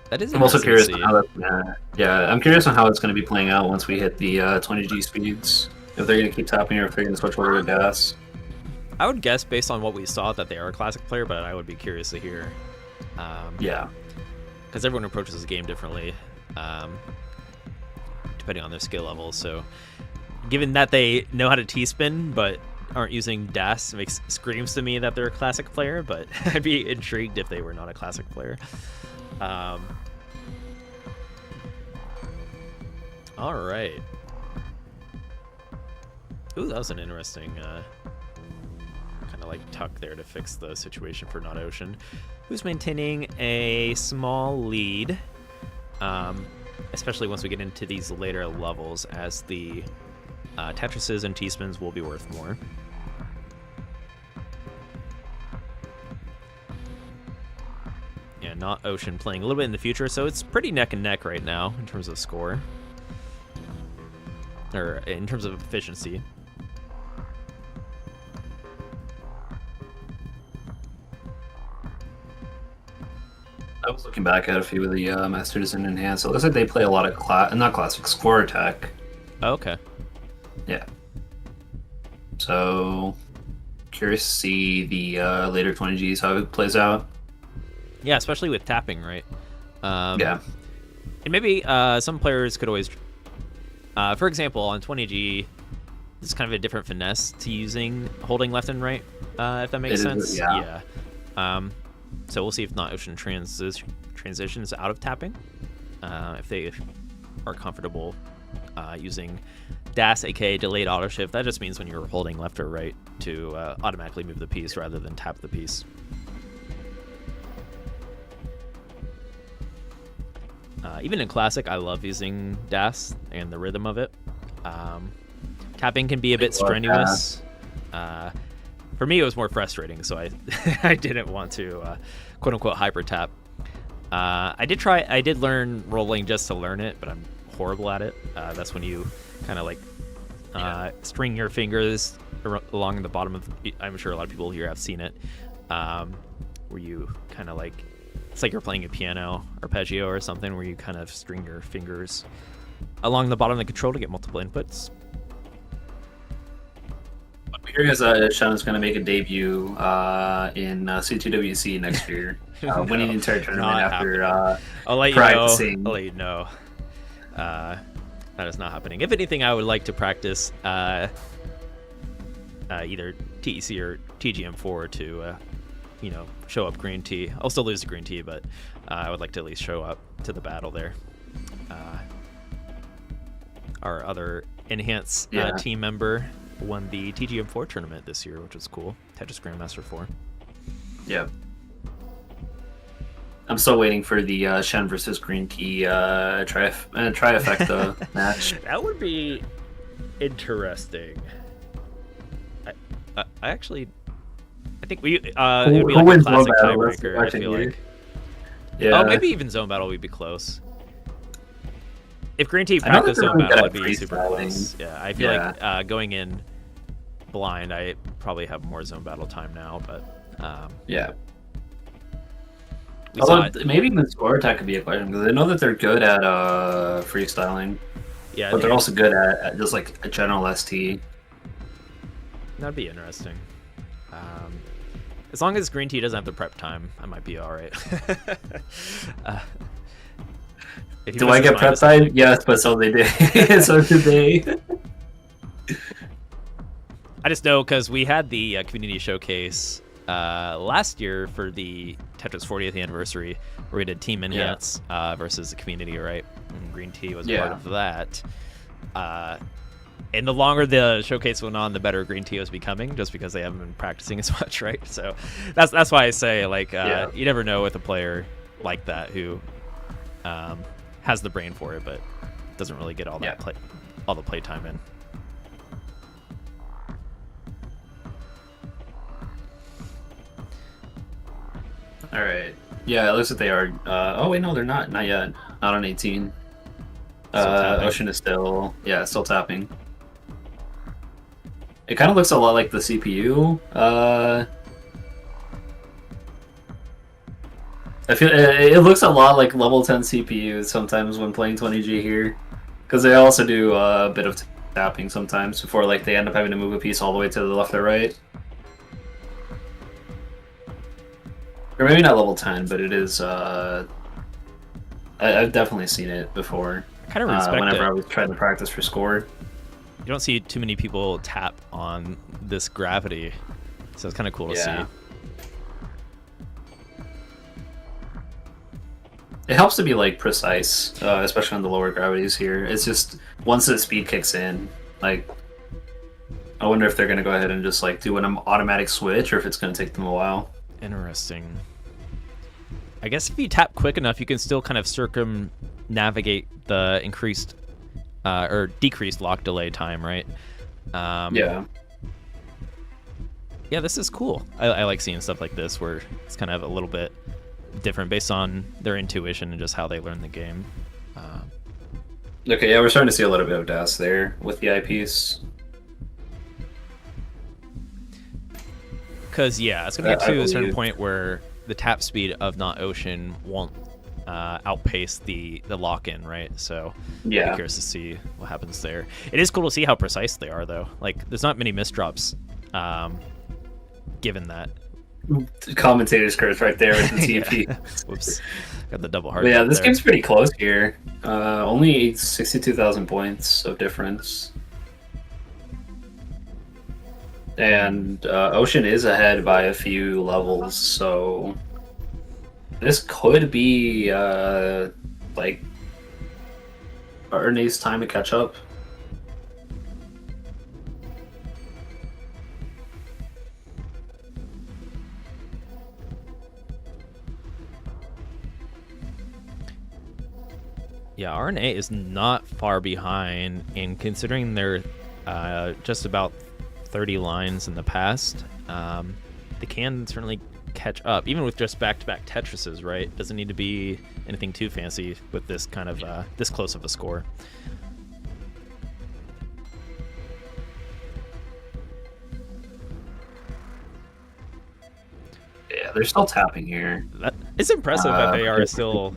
That is I'm also curious interesting on to see. how that's yeah, I'm curious on how it's going to be playing out once we hit the 20G speeds. If they're going to keep tapping or if they're going to switch over to gas. I would guess based on what we saw that they are a classic player, but I would be curious to hear. Yeah. Because everyone approaches the game differently, depending on their skill level. So, given that they know how to T-spin but aren't using DAS, screams to me that they're a classic player. But I'd be intrigued if they were not a classic player. All right. Ooh, that was an interesting kind of like tuck there to fix the situation for Not Ocean, who's maintaining a small lead, especially once we get into these later levels, as the Tetrises and T-spins will be worth more. And Not Ocean playing a little bit in the future, so it's pretty neck and neck right now in terms of score. or in terms of efficiency. I was looking back at a few of the Masters and Enhanced. It looks like they play a lot of not classic, score attack. Oh, okay. Yeah. So curious to see the later 20Gs how it plays out. Yeah, especially with tapping, right? Yeah. And maybe some players could always, for example, on 20G, it's kind of a different finesse to using holding left and right, if that makes sense. Yeah. So we'll see if not Ocean transitions out of tapping, if they are comfortable using DAS, aka delayed auto shift. That just means when you're holding left or right to automatically move the piece rather than tap the piece. Even in Classic, I love using DAS and the rhythm of it. Tapping can be a bit strenuous. For me, it was more frustrating, so I didn't want to quote unquote hyper tap. I did learn rolling just to learn it, but I'm horrible at it. That's when you kind of like string your fingers along the bottom of I'm sure a lot of people here have seen it, where you kind of like, it's like you're playing a piano arpeggio or something, where you kind of string your fingers along the bottom of the control to get multiple inputs. What I'm hearing is that Shannon's going to make a debut in C2WC next year, winning the entire tournament after I'll let practicing. I'll let you know. That is not happening. If anything, I would like to practice either TEC or TGM4 to, show up green tea. I'll still lose the green tea, but I would like to at least show up to the battle there. Our other Enhance team member won the TGM4 tournament this year, which was cool. Tetris Grandmaster 4. Yeah. I'm still waiting for the Shen versus Green Tea trifecta match. That would be interesting. I think it would be like a classic tiebreaker. I feel like. Yeah. Oh, maybe even zone battle would be close. If Green Tea practiced zone battle, would be super close. Yeah, I feel like going in blind, I probably have more zone battle time now, but yeah. Although maybe even score attack could be a question, because I know that they're good at freestyling. Yeah, but they're also good at just like a general ST. That'd be interesting. As long as Green Tea doesn't have the prep time, I might be all right. Do I get prep time? Yes, but so they did. So did they. I just know because we had the community showcase last year for the Tetris 40th anniversary, where we did Team Enhance versus the community, right? And Green Tea was part of that. And the longer the showcase went on, the better Green Tea was becoming, just because they haven't been practicing as much, right? So that's why I say, like, you never know with a player like that who has the brain for it, but doesn't really get all that all the play time in. All right. Yeah, it looks like they are. Oh wait, no, they're not. Not yet. Not on 18. Ocean is still tapping. It kind of looks a lot like the CPU. I feel it looks a lot like level 10 CPU sometimes when playing 20G here, because they also do a bit of tapping sometimes before like they end up having to move a piece all the way to the left or right. Or maybe not level 10, but it is. I've definitely seen it before. I kind of respect whenever it. I was trying to practice for score. You don't see too many people tap on this gravity, so it's kind of cool to see. It helps to be like precise, especially on the lower gravities here. It's just once the speed kicks in, like I wonder if they're gonna go ahead and just like do an automatic switch, or if it's gonna take them a while. Interesting. I guess if you tap quick enough, you can still kind of circumnavigate the increased or decreased lock delay time, right? Yeah, this is cool. I like seeing stuff like this where it's kind of a little bit different based on their intuition and just how they learn the game. Okay, yeah, we're starting to see a little bit of DAS there with the eyepiece. Because, yeah, it's going to get I to a certain believe. point where the tap speed of Not Ocean won't outpace the lock-in, right? So I'll be Yeah. curious to see what happens there. It is cool to see how precise they are, though. Like, there's not many misdrops given that. Commentator's curse right there with the TP. Yeah. Whoops. Got the double hard But yeah, drop this there. game's pretty close here. Only 62,000 points of difference. And Ocean is ahead by a few levels, so this could be like Ernie's time to catch up. Yeah, RNA is not far behind, and considering they're just about 30 lines in the past, they can certainly catch up, even with just back-to-back Tetrises, right? Doesn't need to be anything too fancy with this kind of this close of a score. Yeah, they're still tapping here. It's impressive that they are still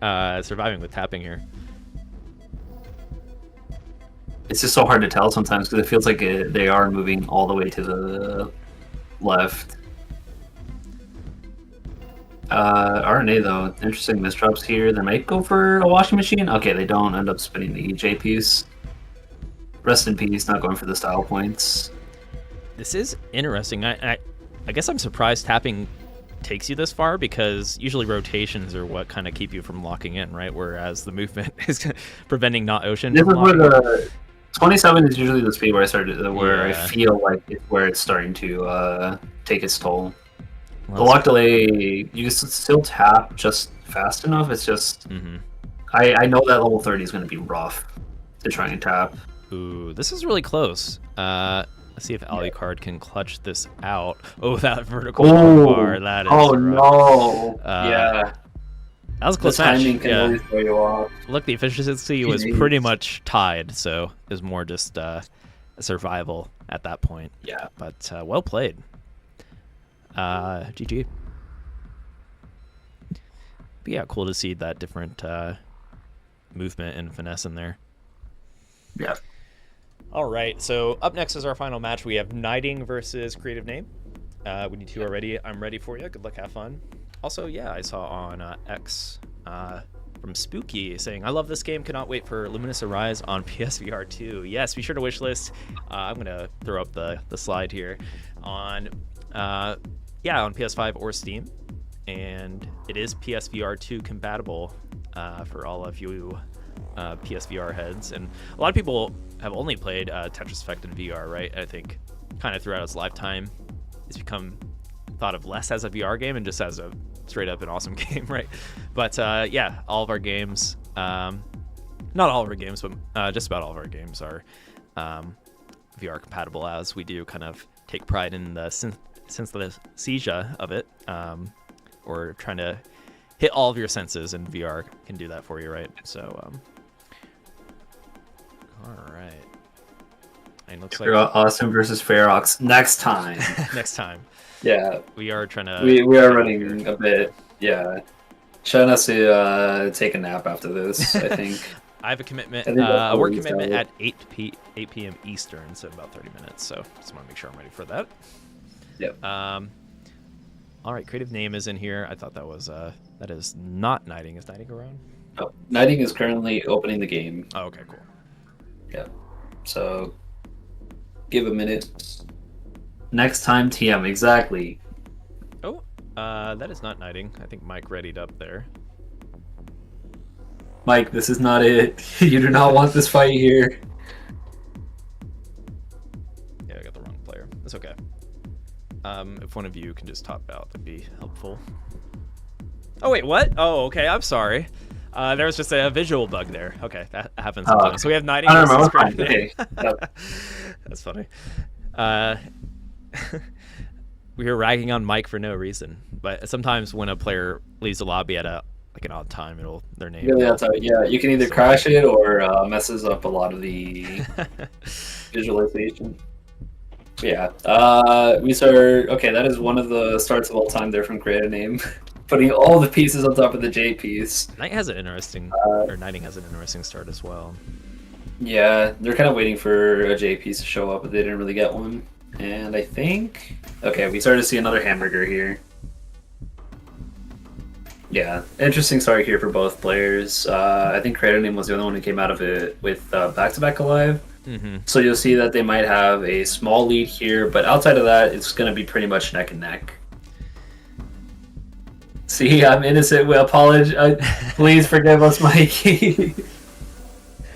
surviving with tapping here. It's just so hard to tell sometimes because it feels like they are moving all the way to the left. RNA though, interesting misdrops here. They might go for a washing machine. Okay, they don't end up spinning the EJ piece. Rest in peace, not going for the style points. This is interesting. I guess I'm surprised tapping takes you this far, because usually rotations are what kind of keep you from locking in, right? Whereas the movement is preventing Not Ocean This from is where locking in. the 27 is usually the speed where I started, where Yeah. I feel like it's where it's starting to take its toll. Well, The lock delay, you can still tap just fast enough. It's just, I know that level 30 is going to be rough to try and tap. Ooh, this is really close. Let's see if Alucard can clutch this out. Oh, that vertical bar. That is rough. No. Yeah. That was a The close match. timing can Yeah. always throw you off. Look, the efficiency was Jeez. pretty much tied, so it was more just a survival at that point. Yeah. But well played. GG. But yeah, cool to see that different movement and finesse in there. Yeah. All right, so up next is our final match. We have Knighting versus Creative Name. When you two are ready, I'm ready for you. Good luck, have fun. Also, yeah, I saw on X from Spooky saying, I love this game, cannot wait for Luminous Arise on PSVR 2. Yes, be sure to wishlist. I'm going to throw up the slide here on, on PS5 or Steam. And it is PSVR 2 compatible for all of you PSVR heads. And a lot of people have only played Tetris Effect in VR, right? I think kind of throughout its lifetime, it's become thought of less as a VR game and just as a straight up an awesome game, right? But yeah, all of our games, not all of our games, but just about all of our games are VR compatible, as we do kind of take pride in the synesthesia of it, or trying to hit all of your senses, and VR can do that for you, right? So, all right. And looks like Austin versus Ferox next time. next time. Yeah. We are trying to. We are running a bit. Yeah. Sean has to take a nap after this, I think. I have a commitment, I think that's a work what we commitment started. at 8 p.m. Eastern, so about 30 minutes. So just want to make sure I'm ready for that. Yep. All right, Creative Name is in here. I thought that was that is not Knighting. Is Knighting around? Oh, Knighting is currently opening the game. Oh, okay, cool. Yeah. So give a minute. Next time TM, exactly. Oh, that is not Knighting. I think Mike readied up there. Mike, this is not it. You do not want this fight here. Yeah, I got the wrong player. It's okay. If one of you can just top out, that'd be helpful. Oh wait, what? Oh, okay. I'm sorry. There was just a visual bug there. Okay, that happens sometimes. So we have Knighting. I don't versus remember. Creative Name. Okay. Yep. That's funny. We were ragging on Mike for no reason, but sometimes when a player leaves the lobby at a like an odd time, their name. Really, that's how. Yeah, you can either crash it or messes up a lot of the visualization. Yeah. We start. Okay, that is one of the starts of all time there from Create a Name, putting all the pieces on top of the J piece. Knighting has an interesting start as well. Yeah, they're kind of waiting for a J piece to show up, but they didn't really get one. And I think, okay, we started to see another hamburger here. Yeah, interesting start here for both players. I think Create a Name was the only one who came out of it with back-to-back alive. Mm-hmm. So you'll see that they might have a small lead here, but outside of that, it's going to be pretty much neck and neck. See, I'm innocent. We apologize. Please forgive us, Mikey.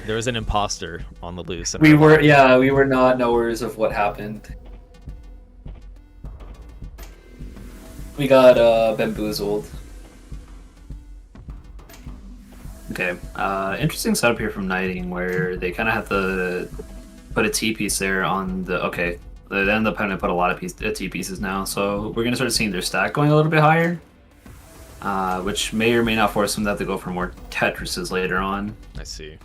There was an imposter on the loose. We were not knowers of what happened. We got bamboozled. Okay, interesting setup here from Knighting, where they kind of have to put a T piece there on the. Okay, they end up having to put a lot of T pieces now, so we're gonna start seeing their stack going a little bit higher, which may or may not force them to have to go for more Tetrises later on. I see.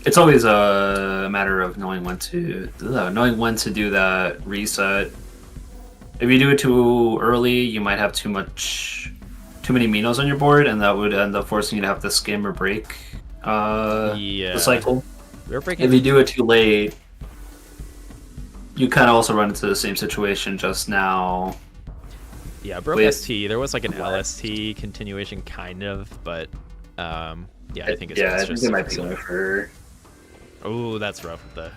It's always a matter of knowing when to do that reset. If you do it too early, you might have too many Minos on your board, and that would end up forcing you to have to skim or break the cycle. If you do it too late, you kind of also run into the same situation just now. Yeah, broke ST. There was like an LST continuation, kind of, but I think it's I just think they might be going for. Oh, that's rough. The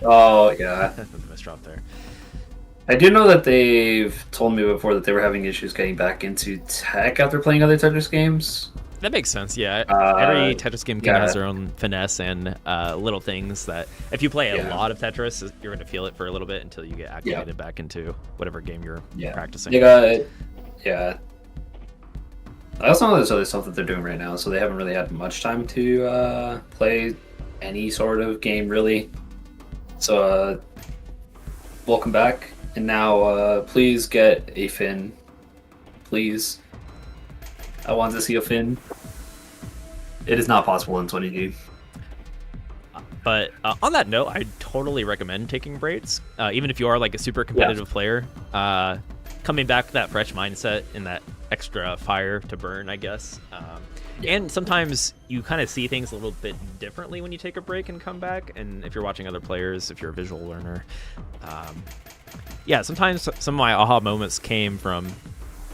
misdrop there. I do know that they've told me before that they were having issues getting back into tech after playing other Tetris games. That makes sense, yeah. Every Tetris game kind of has their own finesse and little things that if you play a lot of Tetris, you're going to feel it for a little bit until you get acclimated back into whatever game you're practicing. They got, I also know there's other stuff that they're doing right now, so they haven't really had much time to play any sort of game, really. So, welcome back. And now, please get a fin. Please. I want to see a fin. It is not possible in 20D. But on that note, I totally recommend taking breaks. Even if you are like a super competitive player, coming back with that fresh mindset and that extra fire to burn, I guess. And sometimes you kind of see things a little bit differently when you take a break and come back. And if you're watching other players, if you're a visual learner, sometimes some of my aha moments came from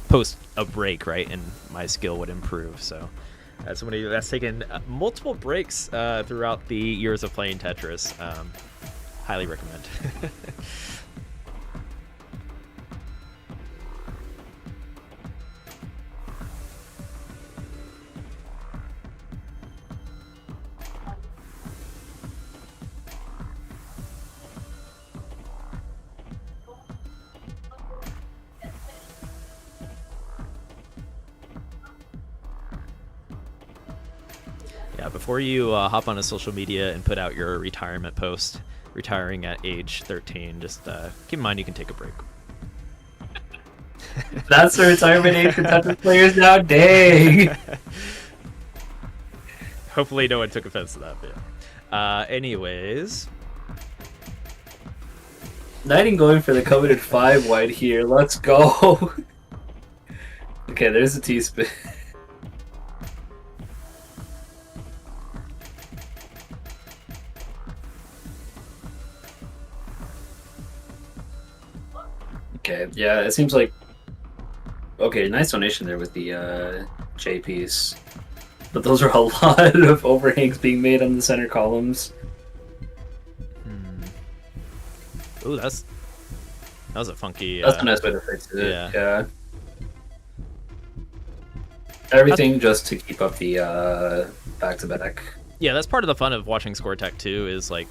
post a break, right? And my skill would improve. So as somebody that's taken multiple breaks throughout the years of playing Tetris, highly recommend. Before you hop on a social media and put out your retirement post, retiring at age 13, just keep in mind you can take a break. That's the retirement age for Tetris players now? Dang! Hopefully no one took offense to that, but anyways. Knighting going for the coveted 5 wide here. Let's go! Okay, there's a T-spin. Okay, yeah, it seems like... Okay, nice donation there with the J piece. But those are a lot of overhangs being made on the center columns. Ooh, that was a funky... That's a nice way to fix it. Yeah. Everything just to keep up the back-to-back. Yeah, that's part of the fun of watching Score Tech too, is like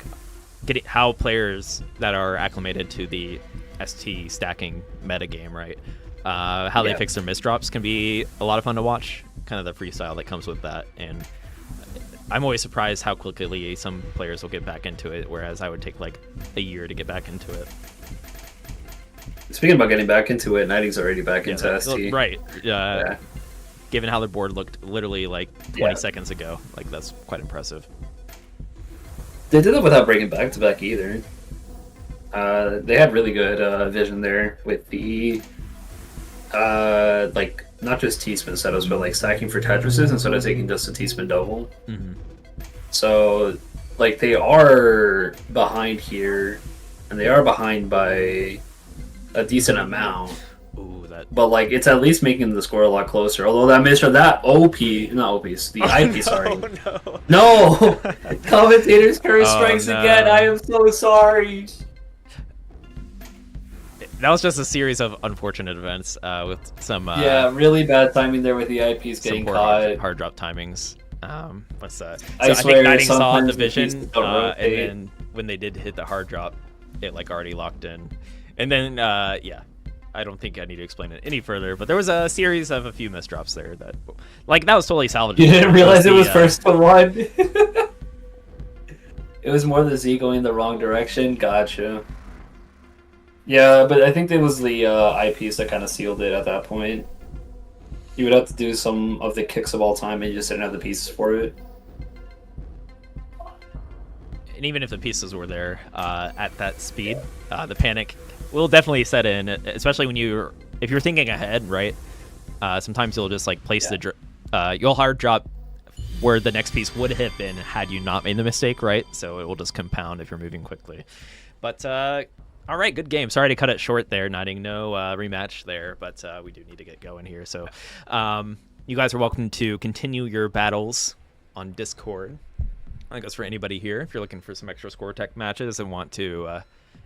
getting how players that are acclimated to the ST stacking metagame, right? How they fix their misdrops can be a lot of fun to watch. Kind of the freestyle that comes with that, and I'm always surprised how quickly some players will get back into it, whereas I would take like a year to get back into it. Speaking about getting back into it, Knighting's already back into ST. Right. given how their board looked literally like 20 seconds ago. Like, that's quite impressive. They did it without breaking back to back either. They had really good vision there with the like not just T-spin setups, but like stacking for Tetrises instead of taking just a T-spin double. Mm-hmm. So like they are behind here, and they are behind by a decent amount. Ooh, but like it's at least making the score a lot closer. Although that missed that not OPs, the IP. No, sorry, no. Commentator's curse strikes again. I am so sorry. That was just a series of unfortunate events with some really bad timing there with the IPs getting caught. Hard drop timings. What's that? So I think Nighting saw sometimes the vision, the and then when they did hit the hard drop, it like already locked in. And then I don't think I need to explain it any further. But there was a series of a few misdrops there that was totally salvageable. You didn't realize it was first to one. It was more the Z going the wrong direction. Gotcha. Yeah, but I think it was the IPs that kind of sealed it at that point. You would have to do some of the kicks of all time, and you just didn't have the pieces for it. And even if the pieces were there at that speed, the panic will definitely set in, especially if you're thinking ahead, right? Sometimes you'll just like place you'll hard drop where the next piece would have been had you not made the mistake, right? So it will just compound if you're moving quickly. But all right, good game. Sorry to cut it short there, Nighting. No rematch there, but we do need to get going here. So you guys are welcome to continue your battles on Discord. I think that's for anybody here. If you're looking for some extra score tech matches and want to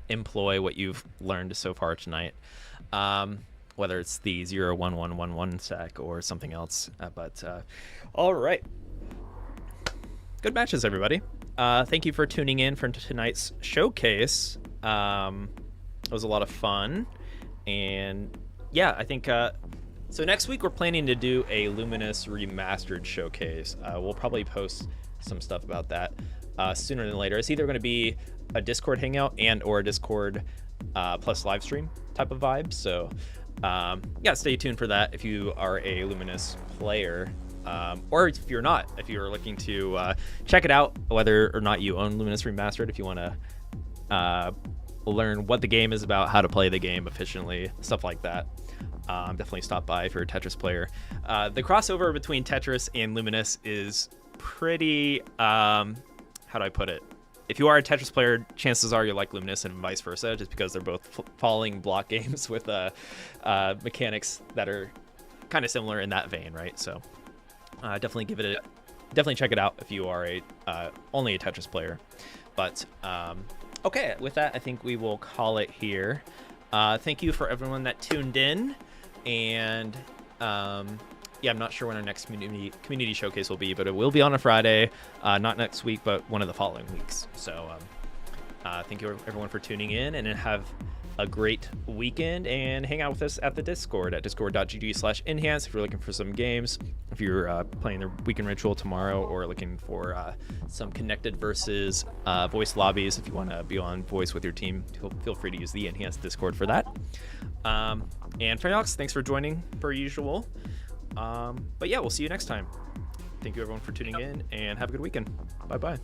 employ what you've learned so far tonight, whether it's the 0-1-1-1-1 stack or something else. All right. Good matches, everybody. Thank you for tuning in for tonight's showcase. It was a lot of fun, and yeah, I think so next week we're planning to do a Luminous remastered showcase. We'll probably post some stuff about that sooner than later. It's either going to be a Discord hangout and or a Discord plus live stream type of vibe, so yeah, stay tuned for that if you are a Luminous player. Or if you're not, if you're looking to check it out, whether or not you own Luminous Remastered, if you want to learn what the game is about, how to play the game efficiently, stuff like that, definitely stop by if you're a Tetris player. The crossover between Tetris and Luminous is pretty, how do I put it? If you are a Tetris player, chances are you like Luminous and vice versa, just because they're both falling block games with mechanics that are kind of similar in that vein, right? So definitely check it out if you are only a Tetris player. But okay, with that, I think we will call it here. Thank you for everyone that tuned in, and yeah, I'm not sure when our next community showcase will be, but it will be on a Friday, not next week, but one of the following weeks. So thank you everyone for tuning in, and have a great weekend, and hang out with us at the Discord at discord.gg/enhance if you're looking for some games, if you're playing the Weekend Ritual tomorrow, or looking for some connected versus voice lobbies. If you want to be on voice with your team, feel free to use the enhanced Discord for that. And Fernox, thanks for joining per usual. But yeah, we'll see you next time. Thank you everyone for tuning in, and have a good weekend. Bye bye.